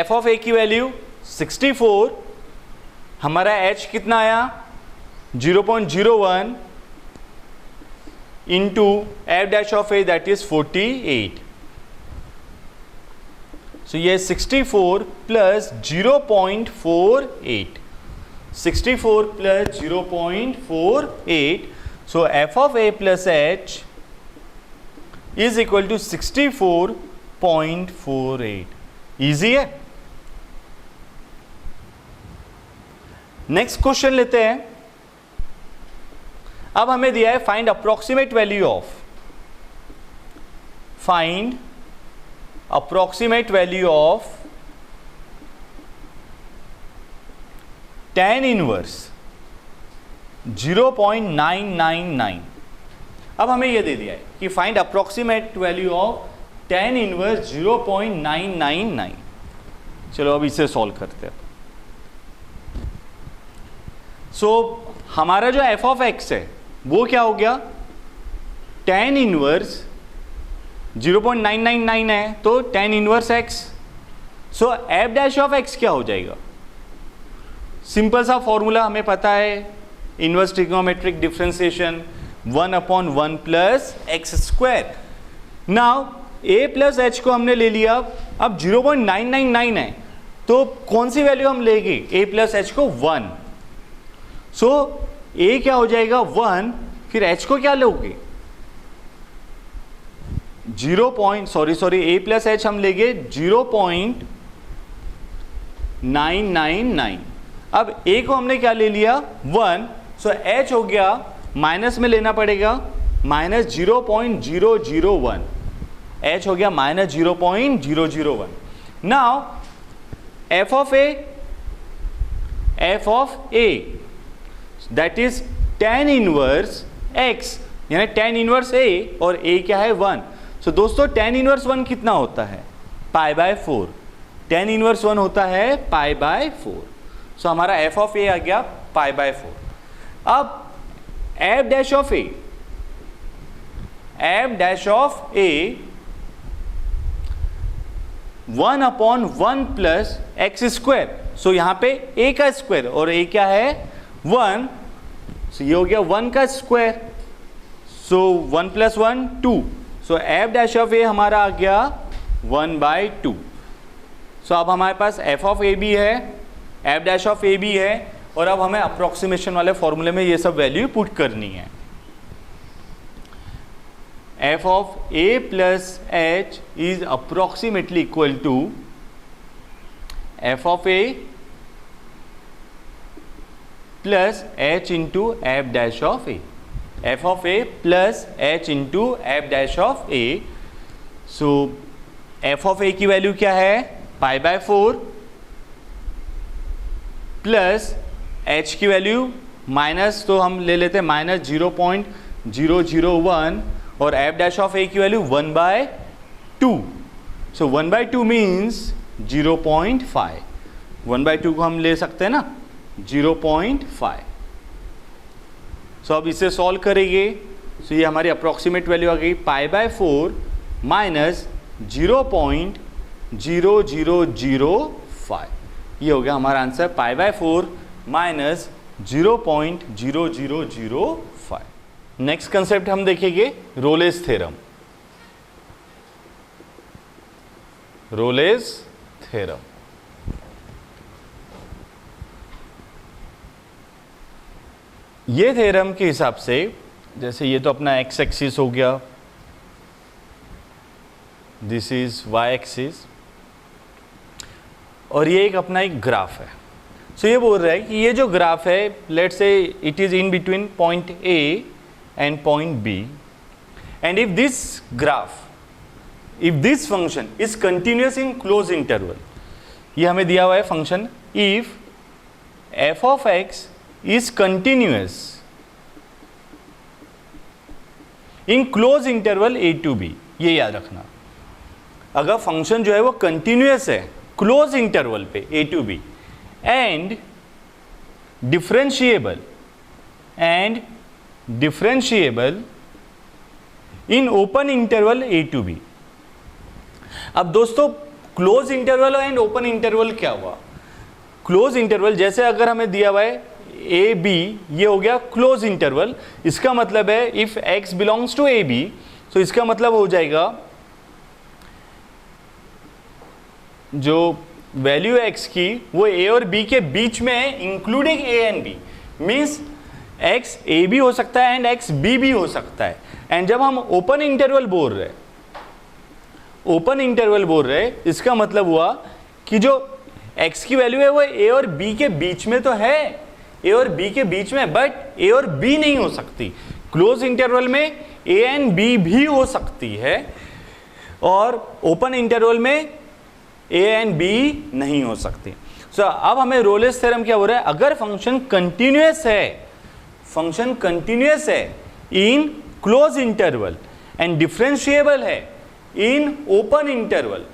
f of a की value 64, हमारा h कितना आया 0.01 into f dash of a that is 48. so ये 64 plus 0.48, 64 plus 0.48. so f of a plus h is equal to 64.48. Easy है। नेक्स्ट क्वेश्चन लेते हैं। अब हमें दिया है find approximate value of, find approximate value of tan inverse 0.999। अब हमें यह दे दिया है कि find approximate value of tan inverse 0.999। चलो अब इसे सॉल्व करते हैं। सो हमारा जो f ऑफ x है वो क्या हो गया, tan इनवर्स 0.999 है तो tan inverse x। So f dash of x क्या हो जाएगा, सिंपल सा फॉर्मूला हमें पता है, inverse trigonometric differentiation 1/1 plus x square. Now a plus h को हमने ले लिया, अब 0.999 है तो कौन सी वैल्यू हम लेंगे, a प्लस एच को 1। सो a क्या हो जाएगा 1, फिर h को क्या लोगे 0. a प्लस एच हम लेंगे 0.999। अब a को हमने क्या ले लिया 1, सो h हो गया, माइनस में लेना पड़ेगा माइनस 0.001, h हो गया minus 0.001। Now f of a that is tan inverse x, यानी tan इनवर्स a और a क्या है 1। सो दोस्तों tan इनवर्स 1 कितना होता है π/4, tan इनवर्स 1 होता है π/4। सो हमारा f ऑफ a आ गया π/4। अब f dash of a, f dash of a 1/1 plus x square. So यहां पे a का स्क्वायर और a क्या है 1, सो ये हो गया 1 का square, so 1 + 1 2। So f dash of a हमारा आ गया 1/2। सो अब हमारे पास f ऑफ a भी है, f डैश ऑफ a भी है, और अब हमें अप्रोक्सीमेशन वाले फॉर्मूले में ये सब वैल्यू पुट करनी है। f of a plus h is approximately equal to f of a plus h into f dash of a, f of a plus h into f dash of a। So f of a की value क्या है π/4 plus h की value minus, तो हम ले लेते हैं minus 0.001, और f डैश ऑफ a की वैल्यू 1/2। सो 1/2 मीन्स 0.5, 1/2 को हम ले सकते हैं ना 0.5। सो अब इसे सॉल्व करेंगे, सो ये हमारी अप्रोक्सीमेट वैल्यू आ गई π/4 माइनस 0.0005। ये हो गया हमारा आंसर π/4 माइनस 0.0005। नेक्स्ट कंसेप्ट हम देखेंगे रोलेस थ्योरम। रोलेस थ्योरम ये थ्योरम के हिसाब से, जैसे ये तो अपना एक्स एक्सिस हो गया, दिस इज वाई एक्सिस, और ये एक अपना एक ग्राफ है। सो ये बोल रहा है कि ये जो ग्राफ है, let's say it is in between point a and point b, and if this graph, if this function is continuous in close interval, ये हमें दिया हुआ है function, if f of x is continuous in close interval a to b, ये याद रखना। अगर function जो है वो कंटिन्यूअस है क्लोज इंटरवल पे a to b and differentiable in open interval a to b। अब दोस्तों close interval and open interval क्या हुआ, क्लोज इंटरवल जैसे अगर हमें दिया हुआ है ए बी, ये हो गया क्लोज इंटरवल, इसका मतलब है if x belongs to a b, तो इसका मतलब हो जाएगा जो वैल्यू x की वो a और b के बीच में है, including a and b, means x a भी हो सकता है एंड x b भी हो सकता है। एंड जब हम ओपन इंटरवल बोल रहे हैं, ओपन इंटरवल बोल रहे, इसका मतलब हुआ कि जो x की वैल्यू है वो a और b के बीच में तो है, a और b के बीच में, बट a और b नहीं हो सकती। क्लोज इंटरवल में a एंड b भी हो सकती है और ओपन इंटरवल में a एंड b नहीं हो सकती। सो अब हमें रोलेस थ्योरम क्या हो रहा है, अगर फंक्शन कंटिन्यूअस है, फंक्शन कंटिन्यूअस है in close interval and differentiable है इन ओपन इंटरवल,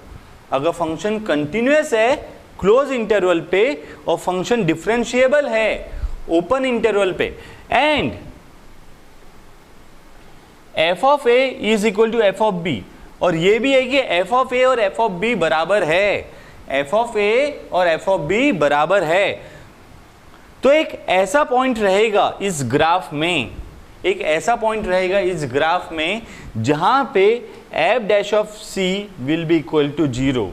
अगर फंक्शन कंटिन्यूअस है क्लोज इंटरवल पे और फंक्शन डिफरेंशिएबल है ओपन इंटरवल पे, and f of a is equal to f of b, और ये भी है कि f ऑफ a और f ऑफ b बराबर है, f ऑफ a और f ऑफ b बराबर है, तो एक ऐसा पॉइंट रहेगा इस ग्राफ में, एक ऐसा पॉइंट रहेगा इस ग्राफ में जहां पे f dash of c will be equal to 0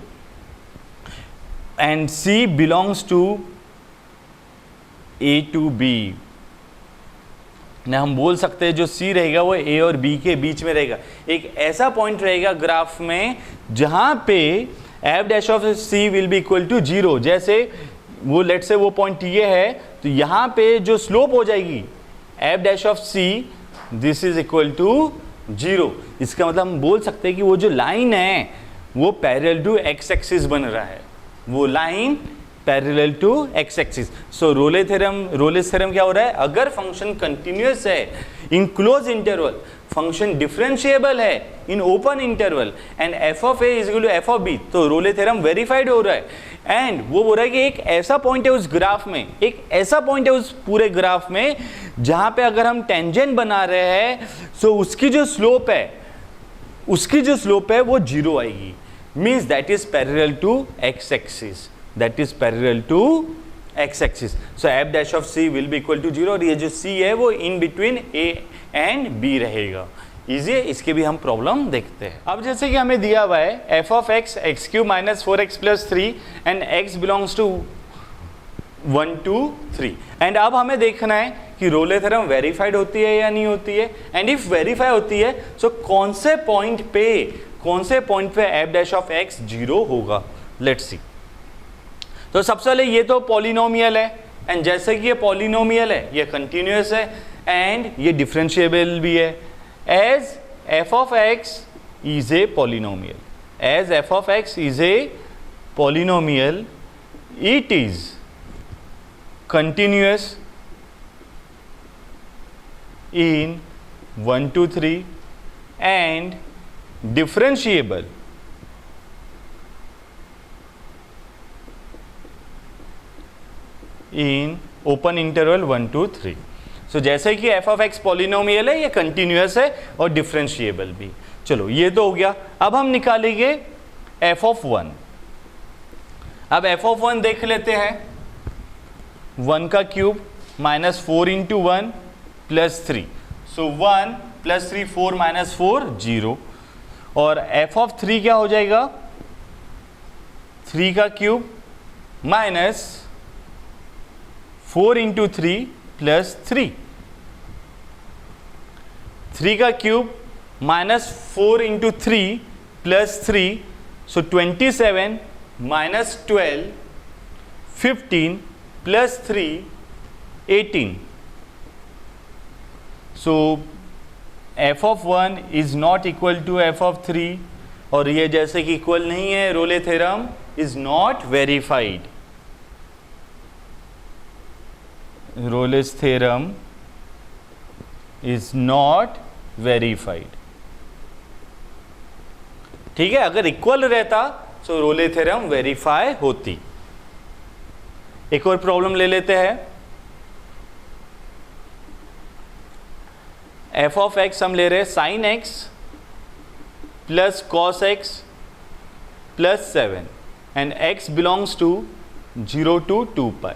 and c belongs to a to b। ना हम बोल सकते हैं जो c रहेगा वो a और b के बीच में रहेगा, एक ऐसा पॉइंट रहेगा ग्राफ में जहां पे f dash of c will be equal to 0। जैसे वो लेट से वो पॉइंट ये है, तो यहाँ पे जो स्लोप हो जाएगी f dash of c this is equal to 0। इसका मतलब हम बोल सकते हैं कि वो जो लाइन है वो पैरेलल टू x एक्सिस बन रहा है, वो line parallel to x axis. So Rolle's theorem क्या हो रहा है, अगर फंक्शन कंटिन्यूअस है in close interval, function differentiable है in open interval and f of a is equal to f of b, तो रोले थ्योरम वेरीफाइड हो रहा है। एंड वो बोल रहा है कि एक ऐसा पॉइंट है उस ग्राफ में, एक ऐसा पॉइंट है उस पूरे ग्राफ में जहां पे अगर हम टेंजेंट बना रहे हैं सो उसकी जो स्लोप है, उसकी जो स्लोप है वो 0 आएगी, means that is parallel to x axis, that is parallel to x axis. So f dash of c will be equal to 0 और ये जो c है वो in between a and b रहेगा। इजी है, इसके भी हम प्रॉब्लम देखते हैं। अब जैसे कि हमें दिया हुआ है f of x x cube minus 4x plus 3 and x belongs to 1 2 3, and अब हमें देखना है कि रोले थ्योरम वेरीफाइड होती है या नहीं होती है, एंड इफ वेरीफाई होती है सो कौन से पॉइंट पे f डैश ऑफ x 0 होगा। Let's see. तो सबसे पहले ये तो पॉलिनोमियल है, एंड जैसे कि ये पॉलिनोमियल है ये कंटिन्यूअस है एंड ये डिफरेंशिएबल भी है, as f of x is a polynomial, as f of x is a polynomial, it is continuous in 1 2 3 and differentiable in open interval 1 2 3। सो जैसे कि f ऑफ x पॉलिनोमियल है, ये कंटिन्यूअस है और डिफरेंशिएबल भी। चलो ये तो हो गया। अब हम निकालेंगे f ऑफ 1। अब f ऑफ 1 देख लेते हैं, 1 का क्यूब माइनस 4 इंटू 1 प्लस 3, सो 1 प्लस 3 4 माइनस 4 0, और f ऑफ 3 क्या हो जाएगा, 3 का क्यूब माइनस 4 इंटू 3 प्लस 3, 3 का cube minus 4 into 3 plus 3, so 27 minus 12 15 plus 3 18। So f of 1 is not equal to f of 3, और ये जैसे कि इक्वल नहीं है, Rolle theorem is not verified, Rolle's theorem is not verified. ठीक है, अगर इक्वल रहता तो रोले थ्योरम वेरीफाई होती। एक और प्रॉब्लम ले लेते हैं। f ऑफ x हम ले रहे हैं sine x plus cos x plus 7 and x belongs to 0 to 2 pi.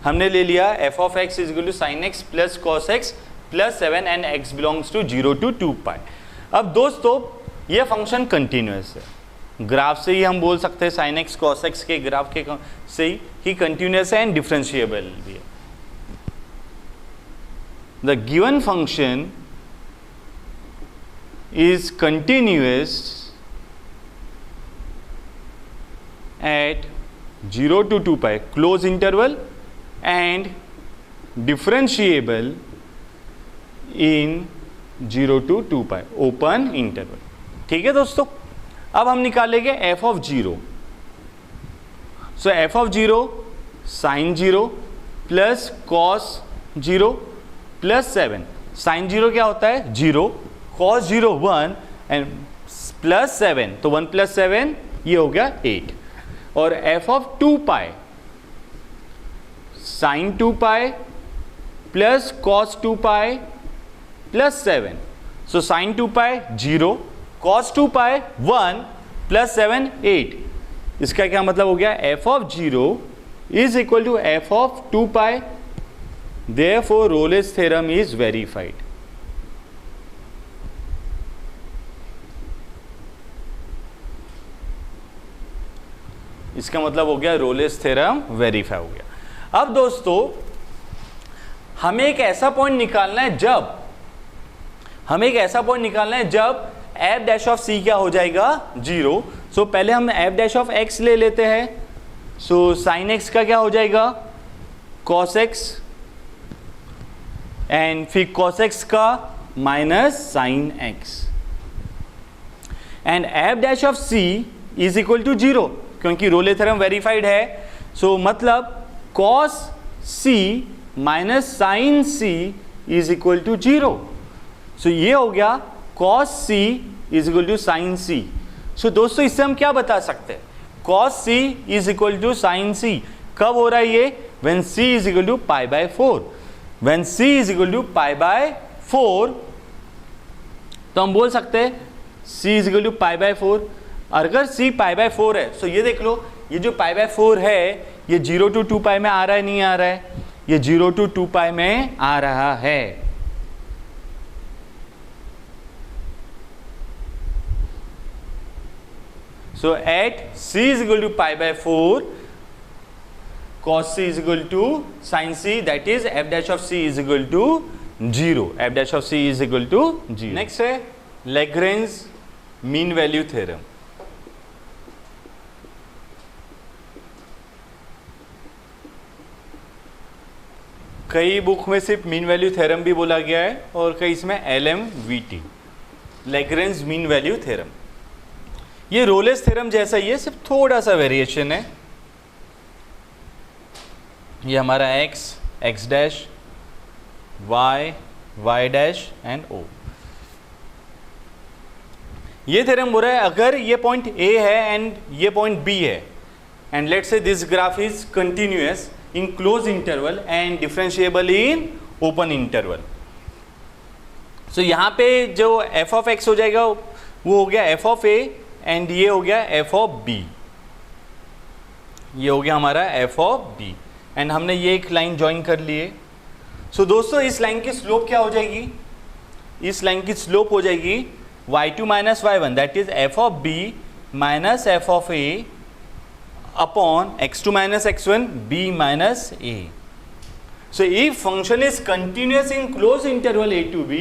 हमने ले लिया f of x is equal to sine x plus cos x plus 7 and x belongs to 0 to 2 pi. अब दोस्तों ये फंक्शन कंटिन्यूअस है, graph से ही हम बोल सकते हैं, साइन x कॉस x के ग्राफ के से ही कंटिन्यूअस है एंड डिफरेंशिएबल भी है। The given function is continuous at 0 to 2 pi close interval and differentiable in 0 to 2 pi open interval. ठीक है दोस्तों, अब हम निकालेंगे f of 0. So f of 0 sin 0 plus cos 0 plus 7. sin 0 क्या होता है 0, cos 0 1 एंड प्लस 7, तो 1 प्लस 7 ये हो गया 8. और f of 2 pi sin 2 pi plus cos 2 pi plus 7. So sin 2 pi 0, cos 2 pi 1 plus 7 8. इसका क्या मतलब हो गया f of 0 is equal to f of 2 pi. Therefore Rolle's theorem is verified. इसका मतलब हो गया रोलेस थ्योरम वेरीफाई हो गया. अब दोस्तों हमें एक ऐसा पॉइंट निकालना है जब f डैश ऑफ c क्या हो जाएगा 0. सो पहले हम f डैश ऑफ x ले लेते हैं. सो sin x का क्या हो जाएगा cos x एंड फिर cos x का माइनस sin x एंड f dash of c is equal to 0 क्योंकि रोले थ्योरम वेरीफाइड है. सो मतलब cos c minus sin c is equal to 0. So ये हो गया cos c is equal to sin c. So दोस्तों इससे हम क्या बता सकते हैं cos c is equal to sin c. कब हो रहा है ये when c is equal to pi by 4. when c is equal to pi by 4 तो हम बोल सकते हैं c is equal to pi by 4. अगर c पाई बाय 4 है तो ये देख लो, ये जो पाई बाय 4 है ये 0 टू 2 पाई में आ रहा है नहीं आ रहा है, ये 0 टू 2 पाई में आ रहा है. So at c is equal to pi by 4, cos c is equal to sin c, that is f dash of c is equal to 0. f dash of c is equal to 0. Next है Lagrange mean value theorem. कई book में सिर्फ mean value theorem भी बोला गया है और कई इसमें LMVT, Lagrange mean value theorem. ये रोलेस थ्योरम जैसा ही है, सिर्फ थोड़ा सा वेरिएशन है. ये हमारा x, x dash, y, y dash and o. ये थ्योरम बोल रहा है अगर ये पॉइंट A है एंड ये पॉइंट B है and let's say this graph is continuous in close interval and differentiable in open interval. So यहाँ पे जो f ऑफ x हो जाएगा वो हो गया f ऑफ a एंड ये हो गया f ऑफ b. ये हो गया हमारा f ऑफ b एंड हमने ये एक लाइन ज्वाइन कर ली है. सो दोस्तों इस लाइन की स्लोप क्या हो जाएगी, इस लाइन की स्लोप हो जाएगी y2 minus y1, that is f of b minus f of a upon x2 minus x1 b minus a. So if function is continuous in closed interval a to b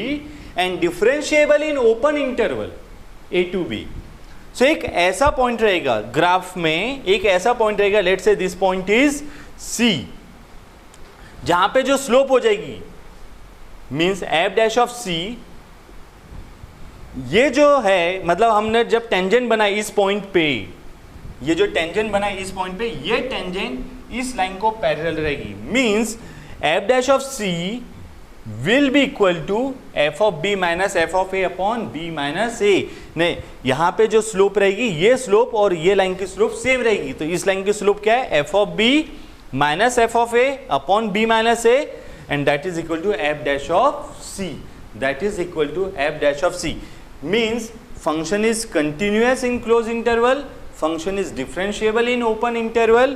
and differentiable in open interval a to b. So एक ऐसा point रहेगा graph में, एक ऐसा point रहेगा, let's say this point is c, जहां पे जो स्लोप हो जाएगी means f dash of c, ये जो है मतलब हमने जब टेंजेंट बनाई इस पॉइंट पे, ये जो टेंजेंट बना इस पॉइंट पे, ये टेंजेंट इस लाइन को पैरेलल रहेगी. Means f dash of c will be equal to f of b minus f of a upon b minus a. नहीं, यहाँ पे जो स्लोप रहेगी ये स्लोप और ये लाइन की स्लोप सेम रहेगी. तो इस लाइन की स्लोप क्या है f of b minus f of a upon b minus a and that is equal to f dash of c. That is equal to f dash of c. Means function is continuous in close interval, function is differentiable in open interval.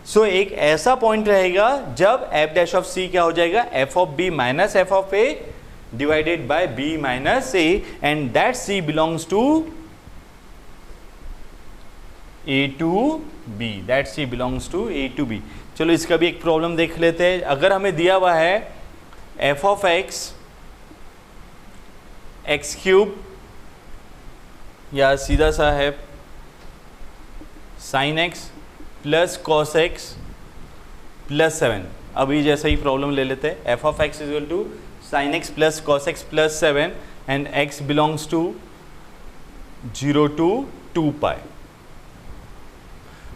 So एक ऐसा point रहेगा जब f dash of c क्या हो जाएगा f of b minus f of a divided by b minus a and that c belongs to a to b. That c belongs to a to b. चलो इसका भी एक problem देख लेते हैं. अगर हमें दिया हुआ है f of x x cube या सीधा सा है sin x plus cos x plus 7। अभी जैसे ही प्रॉब्लम ले लेते हैं, f of x is equal to sine x plus cos x plus 7 and x belongs to 0 to 2 pi.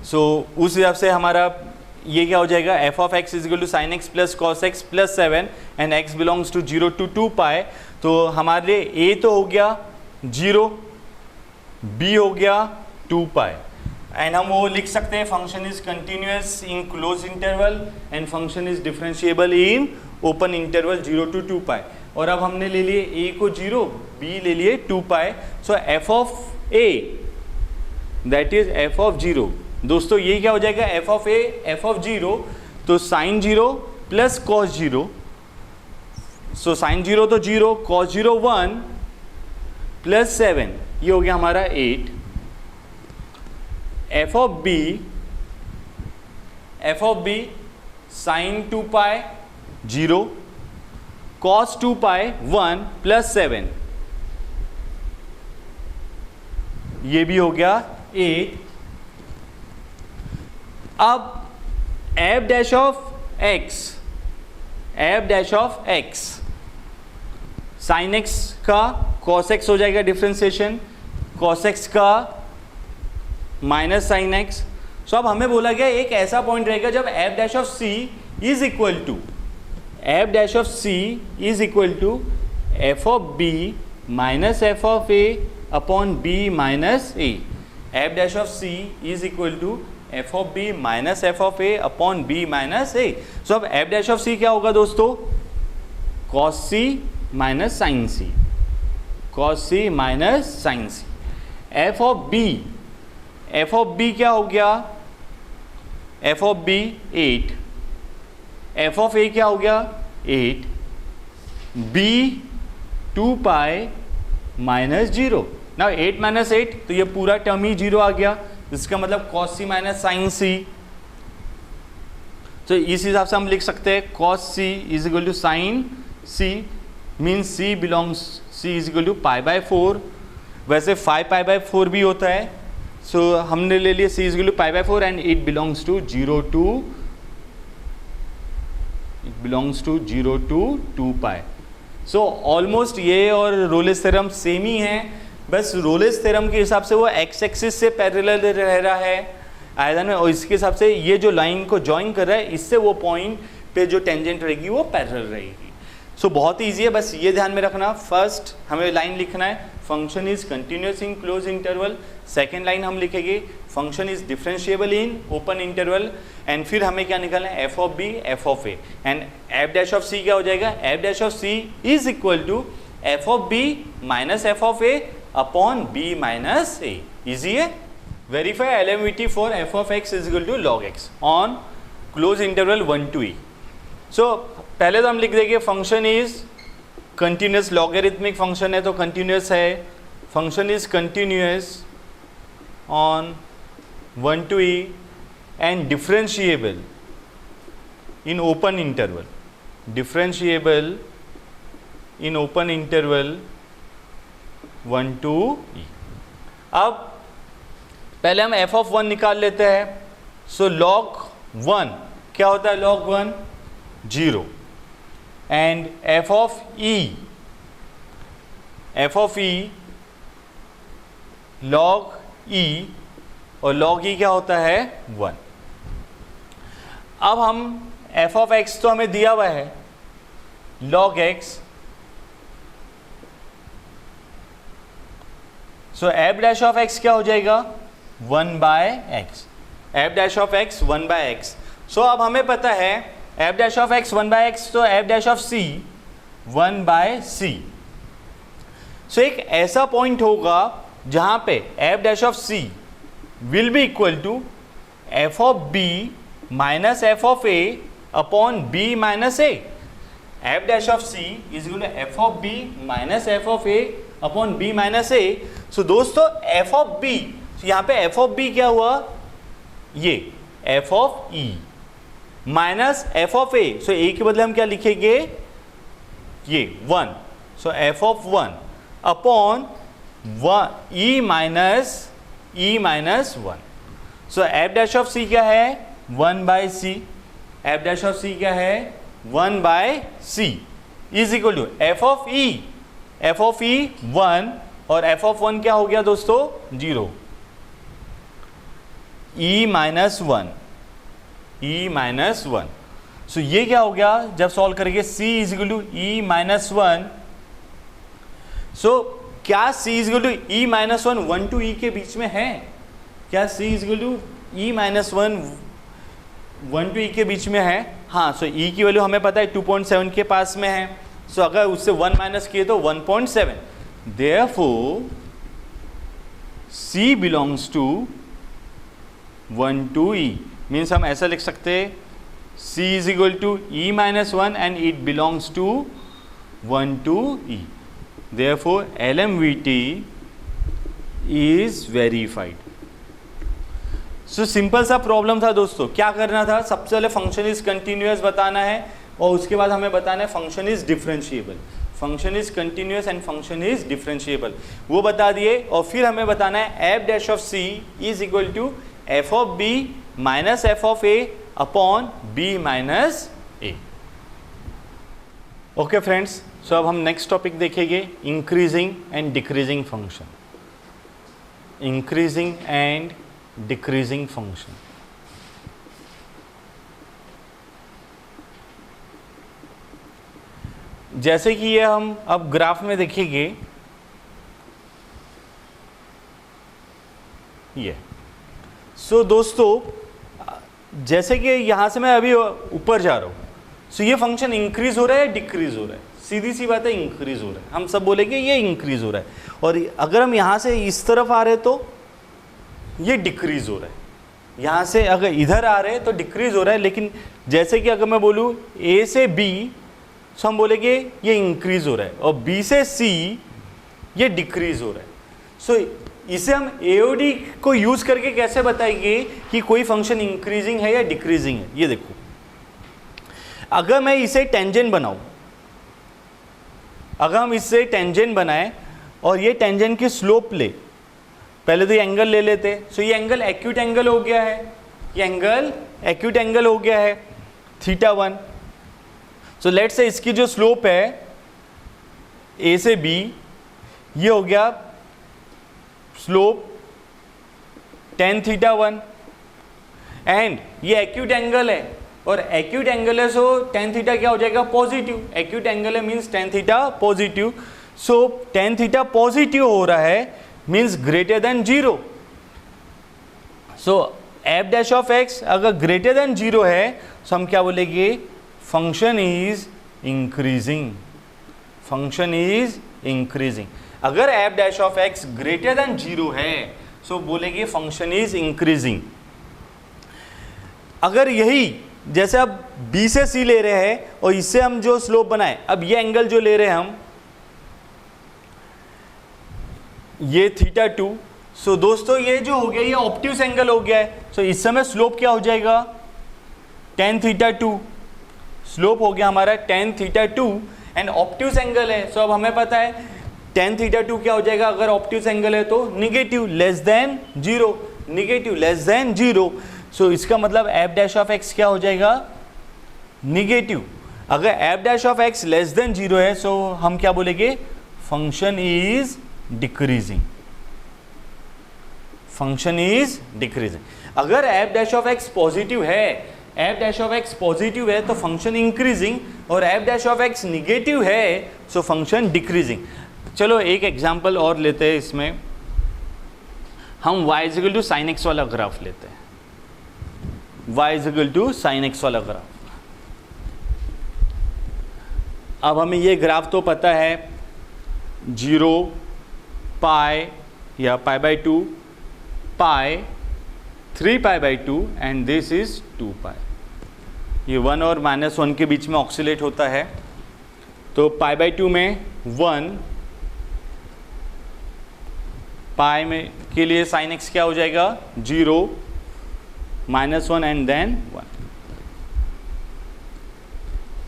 So उस हिसाब से हमारा ये क्या हो जाएगा, f of x is equal to sine x plus cos x plus 7 and x belongs to 0 to 2 पाई। तो हमारे लिए ए तो हो गया 0, बी हो गया 2 पाई, एंड हम वो लिख सकते हैं function is continuous in close interval and function is differentiable in open interval 0 to 2 पाई। और अब हमने ले लिए ए को 0, बी ले लिए 2 pi. So f of a that is f of 0। दोस्तों ये क्या हो जाएगा, f of a f of 0, तो sine 0 plus cos 0। So sine 0 तो 0, कॉस 0 1 प्लस 7, ये हो गया हमारा 8। F of b sine 2 pi 0, cos 2 pi 1 plus 7, ये भी हो गया 8। अब f dash of x sine x का कॉस एक्स हो जाएगा डिफ्रेंसिएशन, कॉस एक्स का माइनस साइन एक्स। सो अब हमें बोला गया एक ऐसा पॉइंट रहेगा जब f dash of c is equal to f of b minus f of a upon b minus a. F dash of c is equal to f of b minus f of a upon b minus a. So अब f dash of c क्या होगा दोस्तों, cos c minus sine c, cos c minus sine c. F of b क्या हो गया, f of b 8, f of a क्या हो गया 8, बी 2 पाई माइनस 0। ना 8 माइनस 8 तो ये पूरा टर्म ही 0 आ गया, इसका मतलब cos c minus sine c. तो इस हिसाब से हम लिख सकते हैं cos c is equal to sine c, means c is equal to pi by 4। वैसे 5 पाई बाय 4 भी होता है, सो हमने ले लिया c is equal to pi by 4 and it belongs to 0 to 2 pi. So almost ये और रोलेस थ्योरम सेम ही है, बस रोलेस थ्योरम के हिसाब से वो एक्स एक्सिस से पैरेलल रह रहा है आयतन में, और इसके हिसाब से ये जो लाइन को ज्वाइन कर रहा है इससे वो पॉइंट पे जो टेंजेंट रहेगी वो पैरेलल रहेगी। सो बहुत ही ईजी है, बस ये ध्यान में रखना। फर्स्ट हमें लाइन लिखना है function is continuous in close interval, second line हम लिखेंगे function is differentiable in open interval, and फिर हमें क्या निकालना है f of b f of a, and f dash of c क्या हो जाएगा, f dash of c is equal to f of b minus f of a upon b minus a. Easy है। Verify LMVT for f of x is equal to log x on close interval 1 to e। सो पहले तो हम लिख देंगे function is continuous, logarithmic function है तो continuous है, function is continuous on 1 to e and differentiable in open interval, differentiable in open interval 1 to e। अब पहले हम f of 1 निकाल लेते हैं। सो log 1 क्या होता है, log 1 0, and f of e log e, और log e क्या होता है 1। अब हम f of x तो हमें दिया हुआ है log x, so f dash of x क्या हो जाएगा 1 by x, f dash of x 1 by x। So अब हमें पता है f dash of x 1 by x, तो f dash of c 1 by c। So एक ऐसा पॉइंट होगा जहां पे f dash of c will be equal to f of b minus f of a upon b minus a। f dash of c is equal to f of b minus f of a upon b minus a। So दोस्तों f of b, यहाँ पे f of b क्या हुआ, ये f of e minus f of a। So a के बदले हम क्या लिखेंगे, ये 1, so f of 1 upon e minus 1। So f dash of c क्या है 1 by c, f dash of c क्या है 1 by c is equal to f of e, f of e 1 और एफ ऑफ 1 क्या हो गया दोस्तों 0, ई माइनस 1, ई minus 1। सो ये क्या हो गया जब सॉल्व करेंगे c is equal to e minus 1। So क्या c is equal to e minus 1 1 to e के बीच में है? क्या c is equal to e minus 1 1 to e के बीच में है? हाँ, सो e की वैल्यू हमें पता है 2.7 के पास में है। सो अगर उससे 1 माइनस किए तो 1.7, therefore c belongs to 1 to e। Means हम ऐसा लिख सकते हैं c is equal to e minus 1 and it belongs to 1 to e. Therefore, LMVT is verified. So simple सा प्रॉब्लम था दोस्तों। क्या करना था? सबसे पहले फंक्शन इज कंटिन्यूअस बताना है और उसके बाद हमें बताना है function is differentiable. Function is continuous and function is differentiable, वो बता दिए। और फिर हमें बताना है f dash of c is equal to f of b minus f of a upon b minus a. Okay friends, so अब हम नेक्स्ट टॉपिक देखेंगे increasing and decreasing function. Increasing and decreasing function. जैसे कि ये हम अब graph में देखेंगे, ये सो दोस्तों जैसे कि यहां से मैं अभी ऊपर जा रहा हूं, सो ये फंक्शन इंक्रीज हो रहा है डिक्रीज हो रहा है? सीधी सी बात है इंक्रीज हो रहा है। हम सब बोलेंगे ये इंक्रीज हो रहा है। और अगर हम यहां से इस तरफ आ रहे तो ये डिक्रीज हो रहा है। यहां से अगर इधर आ रहे तो डिक्रीज हो रहा है। लेकिन जैसे कि अगर मैं बोलूं ए से बी, तो हम बोलेंगे ये इंक्रीज हो रहा है, और बी से सी ये डिक्रीज हो रहा है। सो इसे हम एओडी को यूज करके कैसे बताएंगे कि कोई फंक्शन इंक्रीजिंग है या डिक्रीजिंग है? ये देखो, अगर मैं इसे टेंजेंट बनाऊं, अगर हम इससे टेंजेंट बनाएं और ये टेंजेंट की स्लोप ले, पहले तो ये एंगल ले लेते। सो ये एंगल एक्यूट एंगल हो गया है, ये एंगल एक्यूट एंगल हो गया है θ1। सो लेट्स से इसकी जो स्लोप है ए से बी, ये हो गया स्लोप tan θ1, एंड ये एक्यूट एंगल है, और एक्यूट एंगल है सो tan थीटा क्या हो जाएगा पॉजिटिव। एक्यूट एंगल है means tan theta positive. So tan theta positive हो रहा है means greater than 0। So f dash of x अगर ग्रेटर देन 0 है तो हम क्या बोलेंगे? Function is increasing, function is increasing. अगर f dash of x greater than 0 है सो बोलेंगे फंक्शन इज इंक्रीजिंग। अगर यही जैसे अब बी से सी ले रहे हैं और इससे हम जो स्लोप बनाए, अब ये एंगल जो ले रहे हैं हम, ये θ2। सो दोस्तों ये जो हो गया ये ऑब्ट्यूस एंगल हो गया है। सो इस समय स्लोप क्या हो जाएगा? tan θ2। स्लोप हो गया हमारा tan θ2 एंड ऑब्ट्यूस एंगल है। सो अब हमें पता है tan θ2 क्या हो जाएगा अगर ऑब्ट्यूस एंगल है तो? Negative less than 0, negative less than 0। सो इसका मतलब एफ डैश ऑफ एक्स क्या हो जाएगा? निगेटिव। अगर f dash of x less than 0 है सो हम क्या बोलेंगे? Function is decreasing, function is decreasing. अगर f dash of x positive है, f dash of x positive है तो फंक्शन इंक्रीजिंग, और f dash of x negative है सो फंक्शन डिक्रीजिंग। चलो एक एग्जांपल और लेते हैं। इसमें हम y is equal to sine x वाला ग्राफ लेते हैं। y is equal to sine x वाला ग्राफ। अब हमें ये ग्राफ तो पता है 0 पाई या pi by 2 pi 3 pi by 2 and this is 2 पाई। ये 1 और -1 के बीच में ऑक्सीलेट होता है। तो पाई बाई 2 में 1, पाई में के लिए साइन एक्स क्या हो जाएगा? 0 -1 एंड देन 1।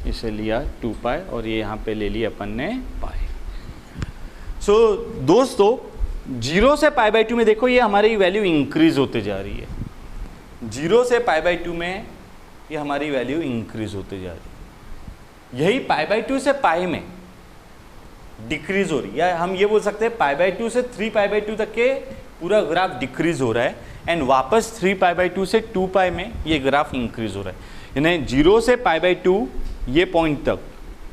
इसे लिया 2 पाई और ये यहाँ पे ले लिया अपन ने पाई। सो दोस्तों 0 से पाई बाई 2 में देखो ये हमारी वैल्यू इंक्रीज होते जा रही है। 0 से π/2 में ये हमारी वैल्यू इंक्रीज होते जा रही है। यही π/2 से पाई में डिक्रीज हो रही है, या हम ये बोल सकते हैं π/2 से 3π/2 तक के पूरा ग्राफ डिक्रीज हो रहा है, एंड वापस 3π/2 से 2π में ये ग्राफ इंक्रीज हो रहा है। यानी 0 से π/2 ये पॉइंट तक,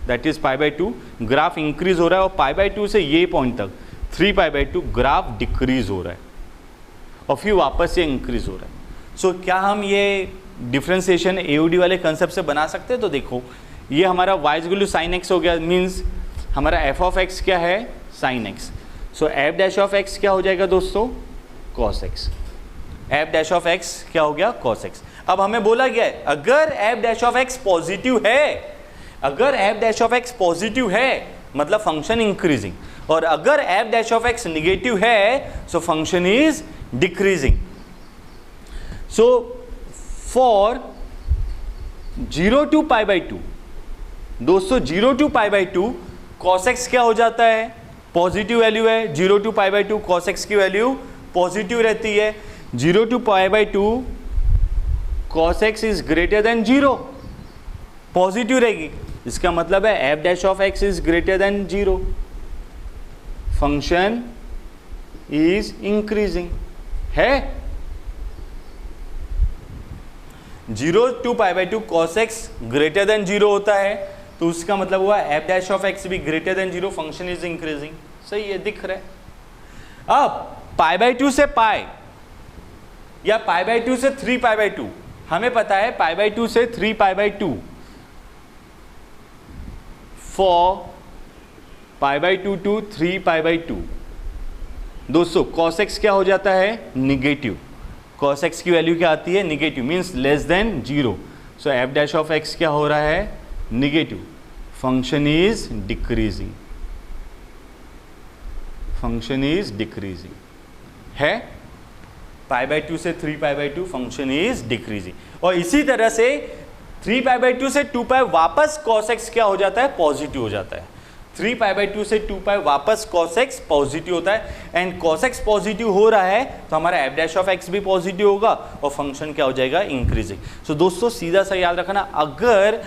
दैट इज π/2 ग्राफ इंक्रीज हो रहा है, और π/2 से ये पॉइंट तक 3π/2 ग्राफ डिक्रीज हो रहा है, और फिर वापस ये इंक्रीज हो रहा है। सो क्या हम ये डिफ्रेंसिएशन AOD वाले कंसेप्ट से बना सकते हैं? तो देखो, ये हमारा y equal to sine x हो गया, मीन्स हमारा f ऑफ x क्या है? Sine x. So f dash of x क्या हो जाएगा दोस्तों? cos x। f dash of x क्या हो गया? cos x। अब हमें बोला गया है अगर f dash of x positive है, अगर f dash of x positive है मतलब फंक्शन इंक्रीजिंग, और अगर f dash of x negative है सो फंक्शन इज डिक्रीजिंग। सो फॉर 0 to π/2 दोस्तों, 0 to π/2 cos x क्या हो जाता है? पॉजिटिव वैल्यू है। 0 to π/2 cos x की वैल्यू पॉजिटिव रहती है। 0 to π/2 cos x is greater than 0, positive रहेगी। इसका मतलब है f dash of x is greater than 0, function is increasing है। 0 to π/2 cos x greater than 0 होता है, तो उसका मतलब हुआ f डैश ऑफ x भी greater than 0, function is increasing. सही है, दिख रहा है। अब π/2 से पाई या π/2 से 3π/2, हमें पता है π/2 से 3π/2, फॉर π/2 to 3π/2 दोस्तों cos x क्या हो जाता है? निगेटिव। cos x की वैल्यू क्या आती है? Negative, means less than 0। So f dash of x क्या हो रहा है? Negative, function is decreasing, function is decreasing है। π/2 से 3π/2 फंक्शन इज डिक्रीजिंग। और इसी तरह से 3π/2 से 2π वापस cos x क्या हो जाता है? पॉजिटिव हो जाता है। 3π/2 से 2π वापस cos x पॉजिटिव होता है, एंड cos x पॉजिटिव हो रहा है तो हमारा f डैश ऑफ x भी पॉजिटिव होगा, और फंक्शन क्या हो जाएगा? इंक्रीजिंग। सो दोस्तों सीधा सा याद रखना, अगर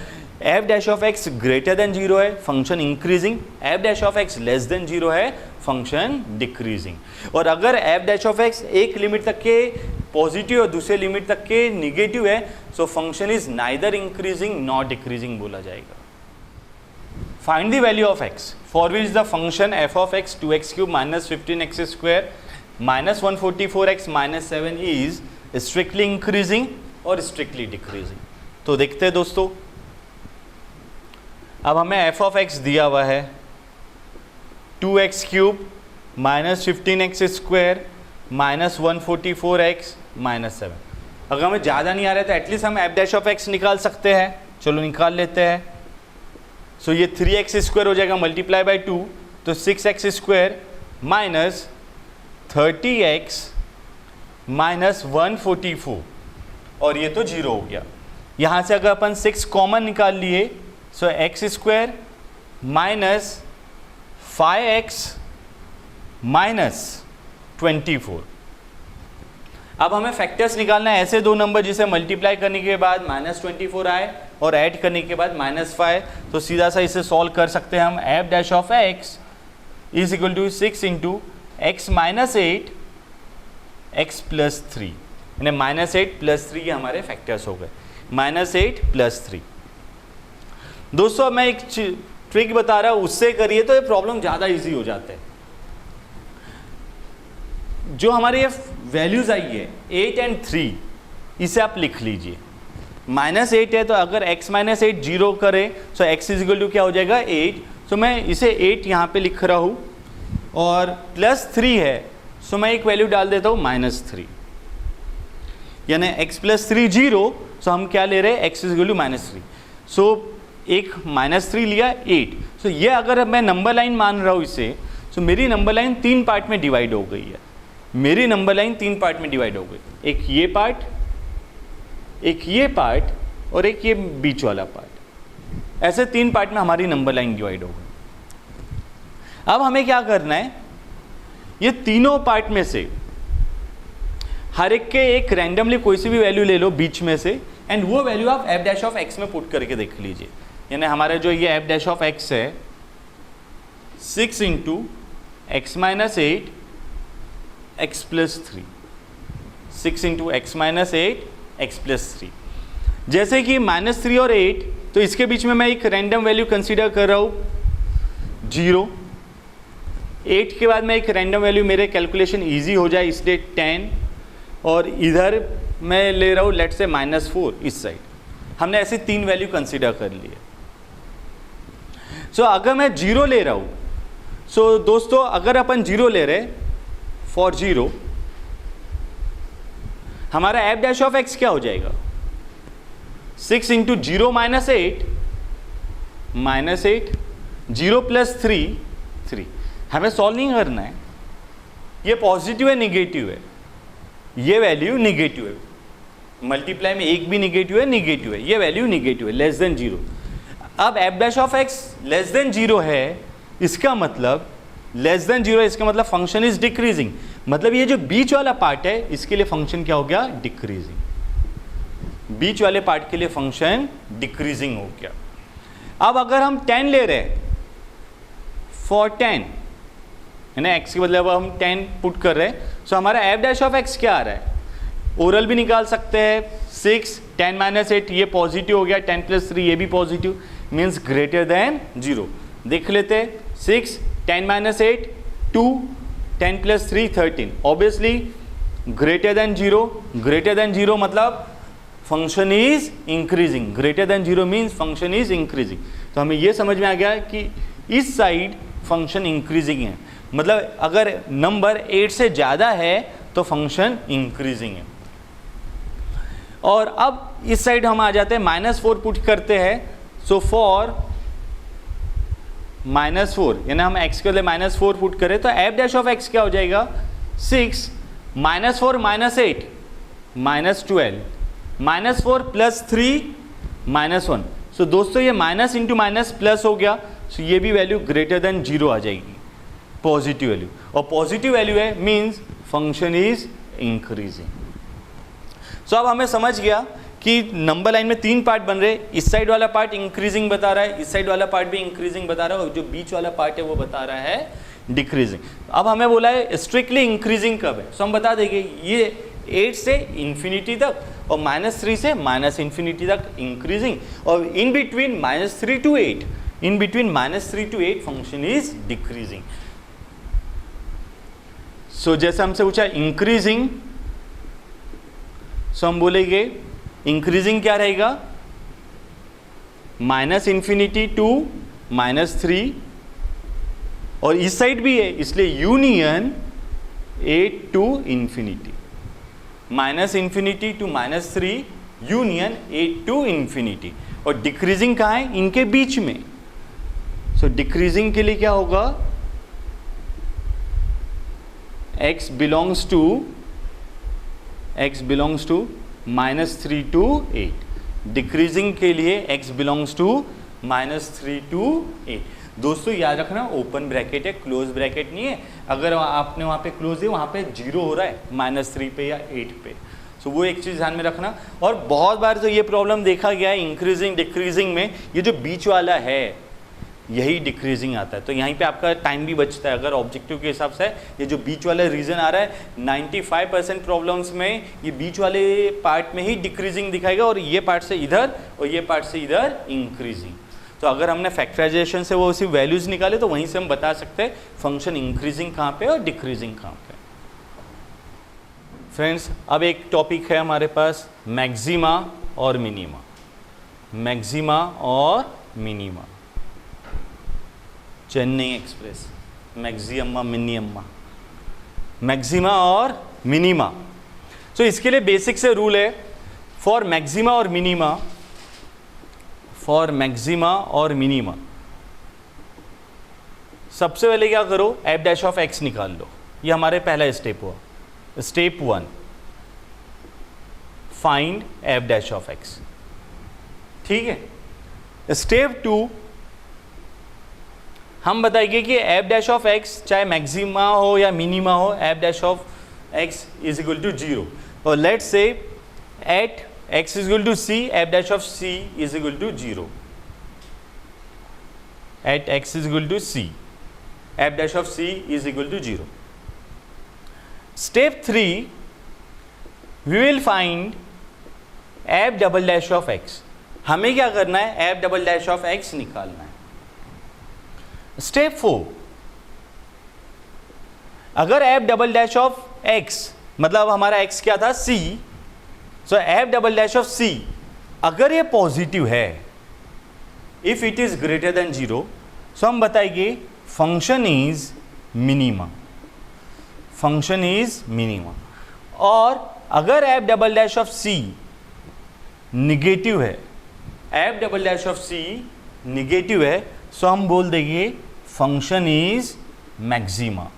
f dash of x greater than 0 है function increasing, f dash of x less than 0 है फंक्शन डिक्रीजिंग। और अगर f डैश ऑफ x एक लिमिट तक के पॉजिटिव और दूसरे लिमिट तक के निगेटिव है, so function is neither increasing not decreasing बोला जाएगा। Find the value of x for which the function f of x 2x cube minus 15x square minus 144x minus 7 is strictly increasing or strictly decreasing। तो देखते हैं दोस्तों, अब हमें f of x दिया हुआ है 2x cube minus 15x square minus 144x minus 7। अगर हमें ज़्यादा नहीं आ रहा है तो एटलीस्ट हम f डैश ऑफ x निकाल सकते हैं। चलो निकाल लेते हैं। सो ये 3x स्क्वायर हो जाएगा मल्टीप्लाई बाई 2, तो 6x square minus 30x minus 144, और ये तो 0 हो गया। यहाँ से अगर अपन 6 कॉमन निकाल लिए, सो x square minus 5x minus 24। अब हमें फैक्टर्स निकालना है, ऐसे दो नंबर जिसे मल्टीप्लाई करने के बाद -24 आए और ऐड करने के बाद -5, तो सीधा सा इसे सॉल्व कर सकते हैं हम। f dash of x is equal to 6 into x minus 8 x plus 3, यानी -8 प्लस 3 ये हमारे फैक्टर्स हो गए। -8 प्लस 3। दोस्तों मैं एक ट्रिक बता रहा हूँ, उससे करिए तो ये प्रॉब्लम ज़्यादा इजी हो जाते हैं। जो हमारे ये वैल्यूज आई है 8 एंड 3, इसे आप लिख लीजिए। -8 है तो अगर x माइनस 8 0 करें तो x इज इक्वल टू क्या हो जाएगा? 8। सो मैं इसे 8 यहाँ पे लिख रहा हूँ, और प्लस 3 है सो मैं एक वैल्यू डाल देता हूँ -3, यानी x प्लस 3 0, सो हम क्या ले रहे हैं? x is equal to -3। सो एक -3 लिया 8। सो ये अगर मैं नंबर लाइन मान रहा हूँ इसे, सो मेरी नंबर लाइन 3 पार्ट में डिवाइड हो गई है। मेरी नंबर लाइन 3 पार्ट में डिवाइड हो गई, एक ये पार्ट, एक ये पार्ट, और एक ये बीच वाला पार्ट। ऐसे 3 पार्ट में हमारी नंबर लाइन डिवाइड हो गई। अब हमें क्या करना है? ये तीनों पार्ट में से हर एक के एक रैंडमली कोई सी भी वैल्यू ले लो बीच में से, एंड वो वैल्यू आप एफ डैश ऑफ एक्स में पुट करके देख लीजिए। यानी हमारा जो ये एफ डैश ऑफ एक्स है 6 into x minus 8 x plus 3, 6 into x minus 8 x plus 3। जैसे कि -3 और 8, तो इसके बीच में मैं एक रैंडम वैल्यू कंसीडर कर रहा हूँ 0। 8 के बाद मैं एक रैंडम वैल्यू, मेरे कैलकुलेशन इजी हो जाए इसलिए 10, और इधर मैं ले रहा हूँ लेट से -4 इस साइड। हमने ऐसे 3 वैल्यू कंसीडर कर लिए। सो अगर मैं 0 ले रहा हूँ, सो दोस्तों अगर अपन 0 ले रहे फॉर 0, हमारा एफ डैश ऑफ एक्स क्या हो जाएगा 6 इंटू 0 माइनस 8 0 प्लस 3। हमें सॉल्व नहीं करना है, ये पॉजिटिव है निगेटिव है, ये वैल्यू निगेटिव है, मल्टीप्लाई में एक भी निगेटिव है, ये वैल्यू निगेटिव है, लेस देन 0। अब f dash of x less than 0 है, इसका मतलब लेस देन 0 है, इसका मतलब फंक्शन इज डिक्रीजिंग। मतलब ये जो बीच वाला पार्ट है इसके लिए फंक्शन क्या हो गया, डिक्रीजिंग। बीच वाले पार्ट के लिए फंक्शन डिक्रीजिंग हो गया। अब अगर हम 10 ले रहे हैं फॉर 10, है ना, एक्स के बदले अब हम 10 पुट कर रहे हैं, सो हमारा एफ डैश ऑफ एक्स क्या आ रहा है, ओरल भी निकाल सकते हैं 6 10 माइनस 8, ये पॉजिटिव हो गया, 10 प्लस 3 ये भी पॉजिटिव, मीन्स ग्रेटर देन 0। देख लेते हैं 6 10 minus 8 2 10 plus 3 13, obviously greater than 0। Greater than 0 मतलब function is increasing, greater than 0 means function is increasing. तो हमें ये समझ में आ गया कि इस साइड फंक्शन इंक्रीजिंग है, मतलब अगर नंबर 8 से ज़्यादा है तो फंक्शन इंक्रीजिंग है। और अब इस साइड हम आ जाते हैं -4 पुट करते हैं, सो फॉर -4, यानी हम x के लिए -4 पुट करें तो एफ डैश ऑफ x क्या हो जाएगा 6 -4 -8 -12 -4 प्लस 3 -1। सो दोस्तों ये माइनस इंटू माइनस प्लस हो गया, सो ये भी वैल्यू ग्रेटर देन 0 आ जाएगी, पॉजिटिव वैल्यू, और पॉजिटिव वैल्यू है मीन्स फंक्शन इज इंक्रीजिंग। सो अब हमें समझ गया कि नंबर लाइन में 3 पार्ट बन रहे, इस साइड वाला पार्ट इंक्रीजिंग बता रहा है, इस साइड वाला पार्ट भी इंक्रीजिंग बता रहा है, और जो बीच वाला पार्ट है वो बता रहा है डिक्रीजिंग। अब हमें बोला है स्ट्रिक्टली इंक्रीजिंग कब है, सो हम बता देंगे ये 8 से इन्फिनिटी तक और -3 से -इन्फिनिटी तक इंक्रीजिंग, और in between -3 to 8, in between -3 to 8 function is decreasing. सो जैसे हमसे पूछा इंक्रीजिंग, सो हम बोलेंगे इंक्रीजिंग क्या रहेगा -इन्फिनिटी टू -3, और इस साइड भी है इसलिए union 8 to infinity, -infinity to -3 union 8 to infinity. और डिक्रीजिंग कहाँ है, इनके बीच में। सो डिक्रीजिंग के लिए क्या होगा, x belongs to -3 to 8, decreasing के लिए x belongs to -3 to 8। दोस्तों याद रखना ओपन ब्रैकेट है, क्लोज ब्रैकेट नहीं है। अगर आपने वहाँ पे क्लोज है, वहाँ पे 0 हो रहा है -3 पे या 8 पे, सो वो एक चीज़ ध्यान में रखना। और बहुत बार तो ये प्रॉब्लम देखा गया है इंक्रीजिंग डिक्रीजिंग में, ये जो बीच वाला है यही डिक्रीजिंग आता है, तो यहीं पे आपका टाइम भी बचता है। अगर ऑब्जेक्टिव के हिसाब से ये जो बीच वाला रीजन आ रहा है 95% प्रॉब्लम्स में ये बीच वाले पार्ट में ही डिक्रीजिंग दिखाएगा, और ये पार्ट से इधर और ये पार्ट से इधर इंक्रीजिंग। तो अगर हमने फैक्टराइजेशन से वो उसी वैल्यूज निकाले तो वहीं से हम बता सकते हैं फंक्शन इंक्रीजिंग कहाँ पे और डिक्रीजिंग कहाँ पे। फ्रेंड्स अब एक टॉपिक है हमारे पास मैक्सिमा और मिनिमा, मैक्सिमा और minima, Chennai express, maxima minima, maxima और मिनिमा। सो इसके लिए बेसिक से रूल है फॉर मैक्सिमा और मिनिमा, फॉर मैक्सिमा और मिनिमा सबसे पहले क्या करो, एफ डैश ऑफ एक्स निकाल लो, ये हमारे पहला स्टेप हुआ। Step 1 find F dash of x, ठीक है। स्टेप 2 हम बताएंगे कि एफ डैश ऑफ एक्स चाहे मैक्सिमा हो या मिनिमा हो, F dash of x is equal to 0, और let's say at x is equal to c, f dash of c is equal to 0. At x is equal to c, f dash of c is equal to 0. Step 3, we will find f double dash of x. हमें क्या करना है? f double dash of x निकालना है. Step 4, अगर f double dash of x मतलब हमारा x क्या था? c. So f double dash of c अगर ये पॉजिटिव है, if it is greater than 0, सो हम बताएंगे function is minima. Function is minima. और अगर f double dash of c negative है, f double dash of c negative है, so हम बोल देंगे function is maxima.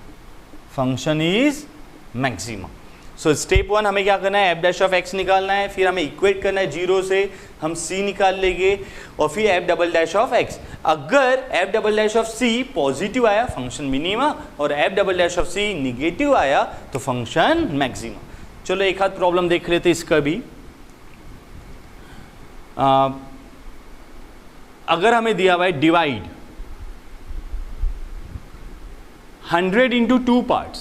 Function is maxima. So step 1 हमें क्या करना है? f डैश ऑफ x निकालना है, फिर हमें इक्वेट करना है 0 से, हम c निकाल लेंगे, और फिर f double dash of x. अगर f double dash of c positive आया फंक्शन मिनिमा, और f double dash of c negative आया तो फंक्शन मैक्सिमा. चलो एक हाथ प्रॉब्लम देख लेते इसका भी. अगर हमें दिया हुआ है divide 100 into 2 parts,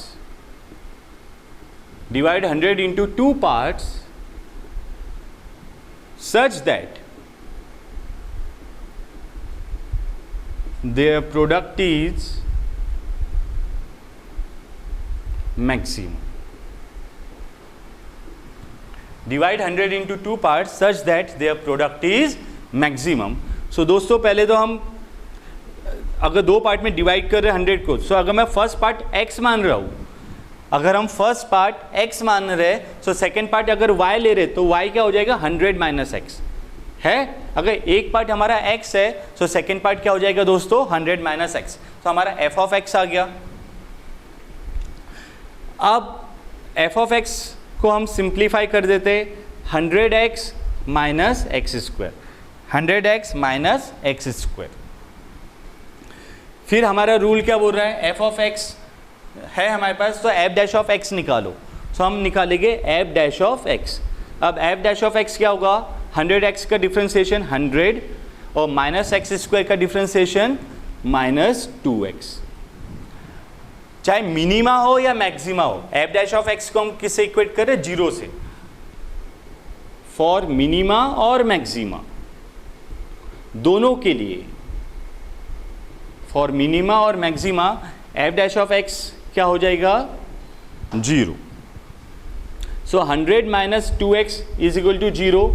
divide 100 into 2 parts such that their product is maximum. Divide 100 into 2 parts such that their product is maximum. So दोस्तों पहले तो हम अगर दो पार्ट में डिवाइड कर रहे हैं 100 को, सो अगर मैं फर्स्ट पार्ट x मान रहा हूँ, अगर हम फर्स्ट पार्ट x मान रहे हैं, सो सेकेंड पार्ट अगर y ले रहे तो y क्या हो जाएगा? 100 माइनस x है. अगर एक पार्ट हमारा x है, सो सेकेंड पार्ट क्या हो जाएगा दोस्तों? 100 माइनस x. तो हमारा f ऑफ x आ गया. अब f ऑफ x को हम सिंप्लीफाई कर देते, 100x minus x square, 100x minus x square. फिर हमारा रूल क्या बोल रहा है? f ऑफ x है हमारे पास, तो f डैश ऑफ x निकालो. सो हम निकालेंगे f डैश ऑफ x. अब f डैश ऑफ x क्या होगा? 100x का डिफ्रेंसिएशन 100 और माइनस एक्स स्क्वायर का डिफ्रेंसिएशन माइनस 2x. चाहे मिनिमा हो या मैक्सिमा हो, f डैश ऑफ x को हम किससे इक्वेट करें? 0 से. फॉर मिनिमा और मैक्सिमा दोनों के लिए, फॉर मिनिमा और maxima f dash of x क्या हो जाएगा? 0. सो 100 minus 2x is equal to 0.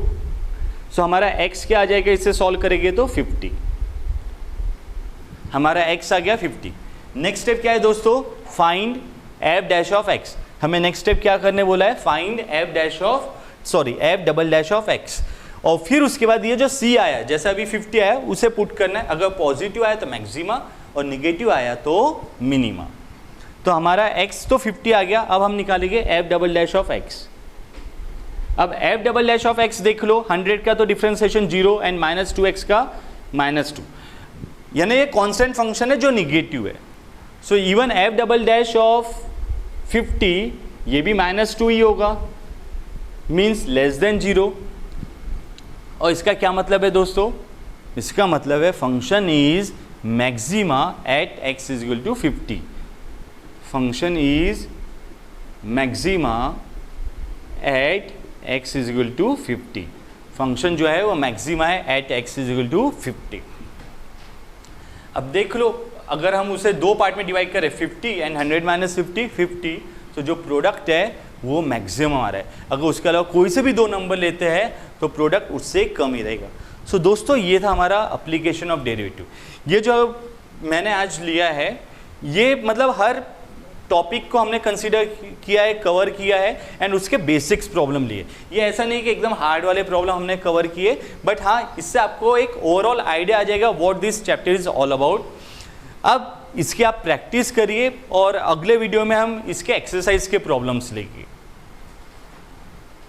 सो हमारा x क्या आ जाएगा? इससे सॉल्व करेंगे तो 50. हमारा x आ गया 50. नेक्स्ट स्टेप क्या है दोस्तों? Find f dash of x. हमें नेक्स्ट स्टेप क्या करने बोला है? Find f dash of f double dash of x. और फिर उसके बाद ये जो c आया, जैसे अभी 50 आया उसे पुट करना है. अगर पॉजिटिव आया तो मैक्सिमा और निगेटिव आया तो मिनिमा. तो हमारा x तो 50 आ गया. अब हम निकालेंगे f double dash of x. अब f double dash of x देख लो, 100 का तो डिफ्रेंसिएशन 0 एंड माइनस 2x का माइनस 2, यानी ये कांस्टेंट फंक्शन है जो निगेटिव है. So even f double dash of 50 ये भी माइनस 2 ही होगा, मीन्स लेस देन 0. और इसका क्या मतलब है दोस्तों? इसका मतलब है function is maxima at x is equal to 50. Function is maxima at x is equal to 50. Function जो है वो मैक्सिमा है at x is equal to 50. अब देख लो, अगर हम उसे दो पार्ट में डिवाइड करें 50 एंड 100 माइनस 50, तो जो प्रोडक्ट है वो मैक्सिमम आ रहा है. अगर उसके अलावा कोई से भी दो नंबर लेते हैं तो प्रोडक्ट उससे कम ही रहेगा. सो दोस्तों ये था हमारा एप्लीकेशन ऑफ डेरिवेटिव. ये जो मैंने आज लिया है, ये मतलब हर टॉपिक को हमने कंसीडर किया है, कवर किया है, एंड उसके बेसिक्स प्रॉब्लम लिए. ये ऐसा नहीं कि एकदम हार्ड वाले प्रॉब्लम हमने कवर किए, बट हाँ इससे आपको एक ओवरऑल आइडिया आ जाएगा what this chapter is all about. अब इसकी आप प्रैक्टिस करिए और अगले वीडियो में हम इसके एक्सरसाइज के प्रॉब्लम्स लेंगे.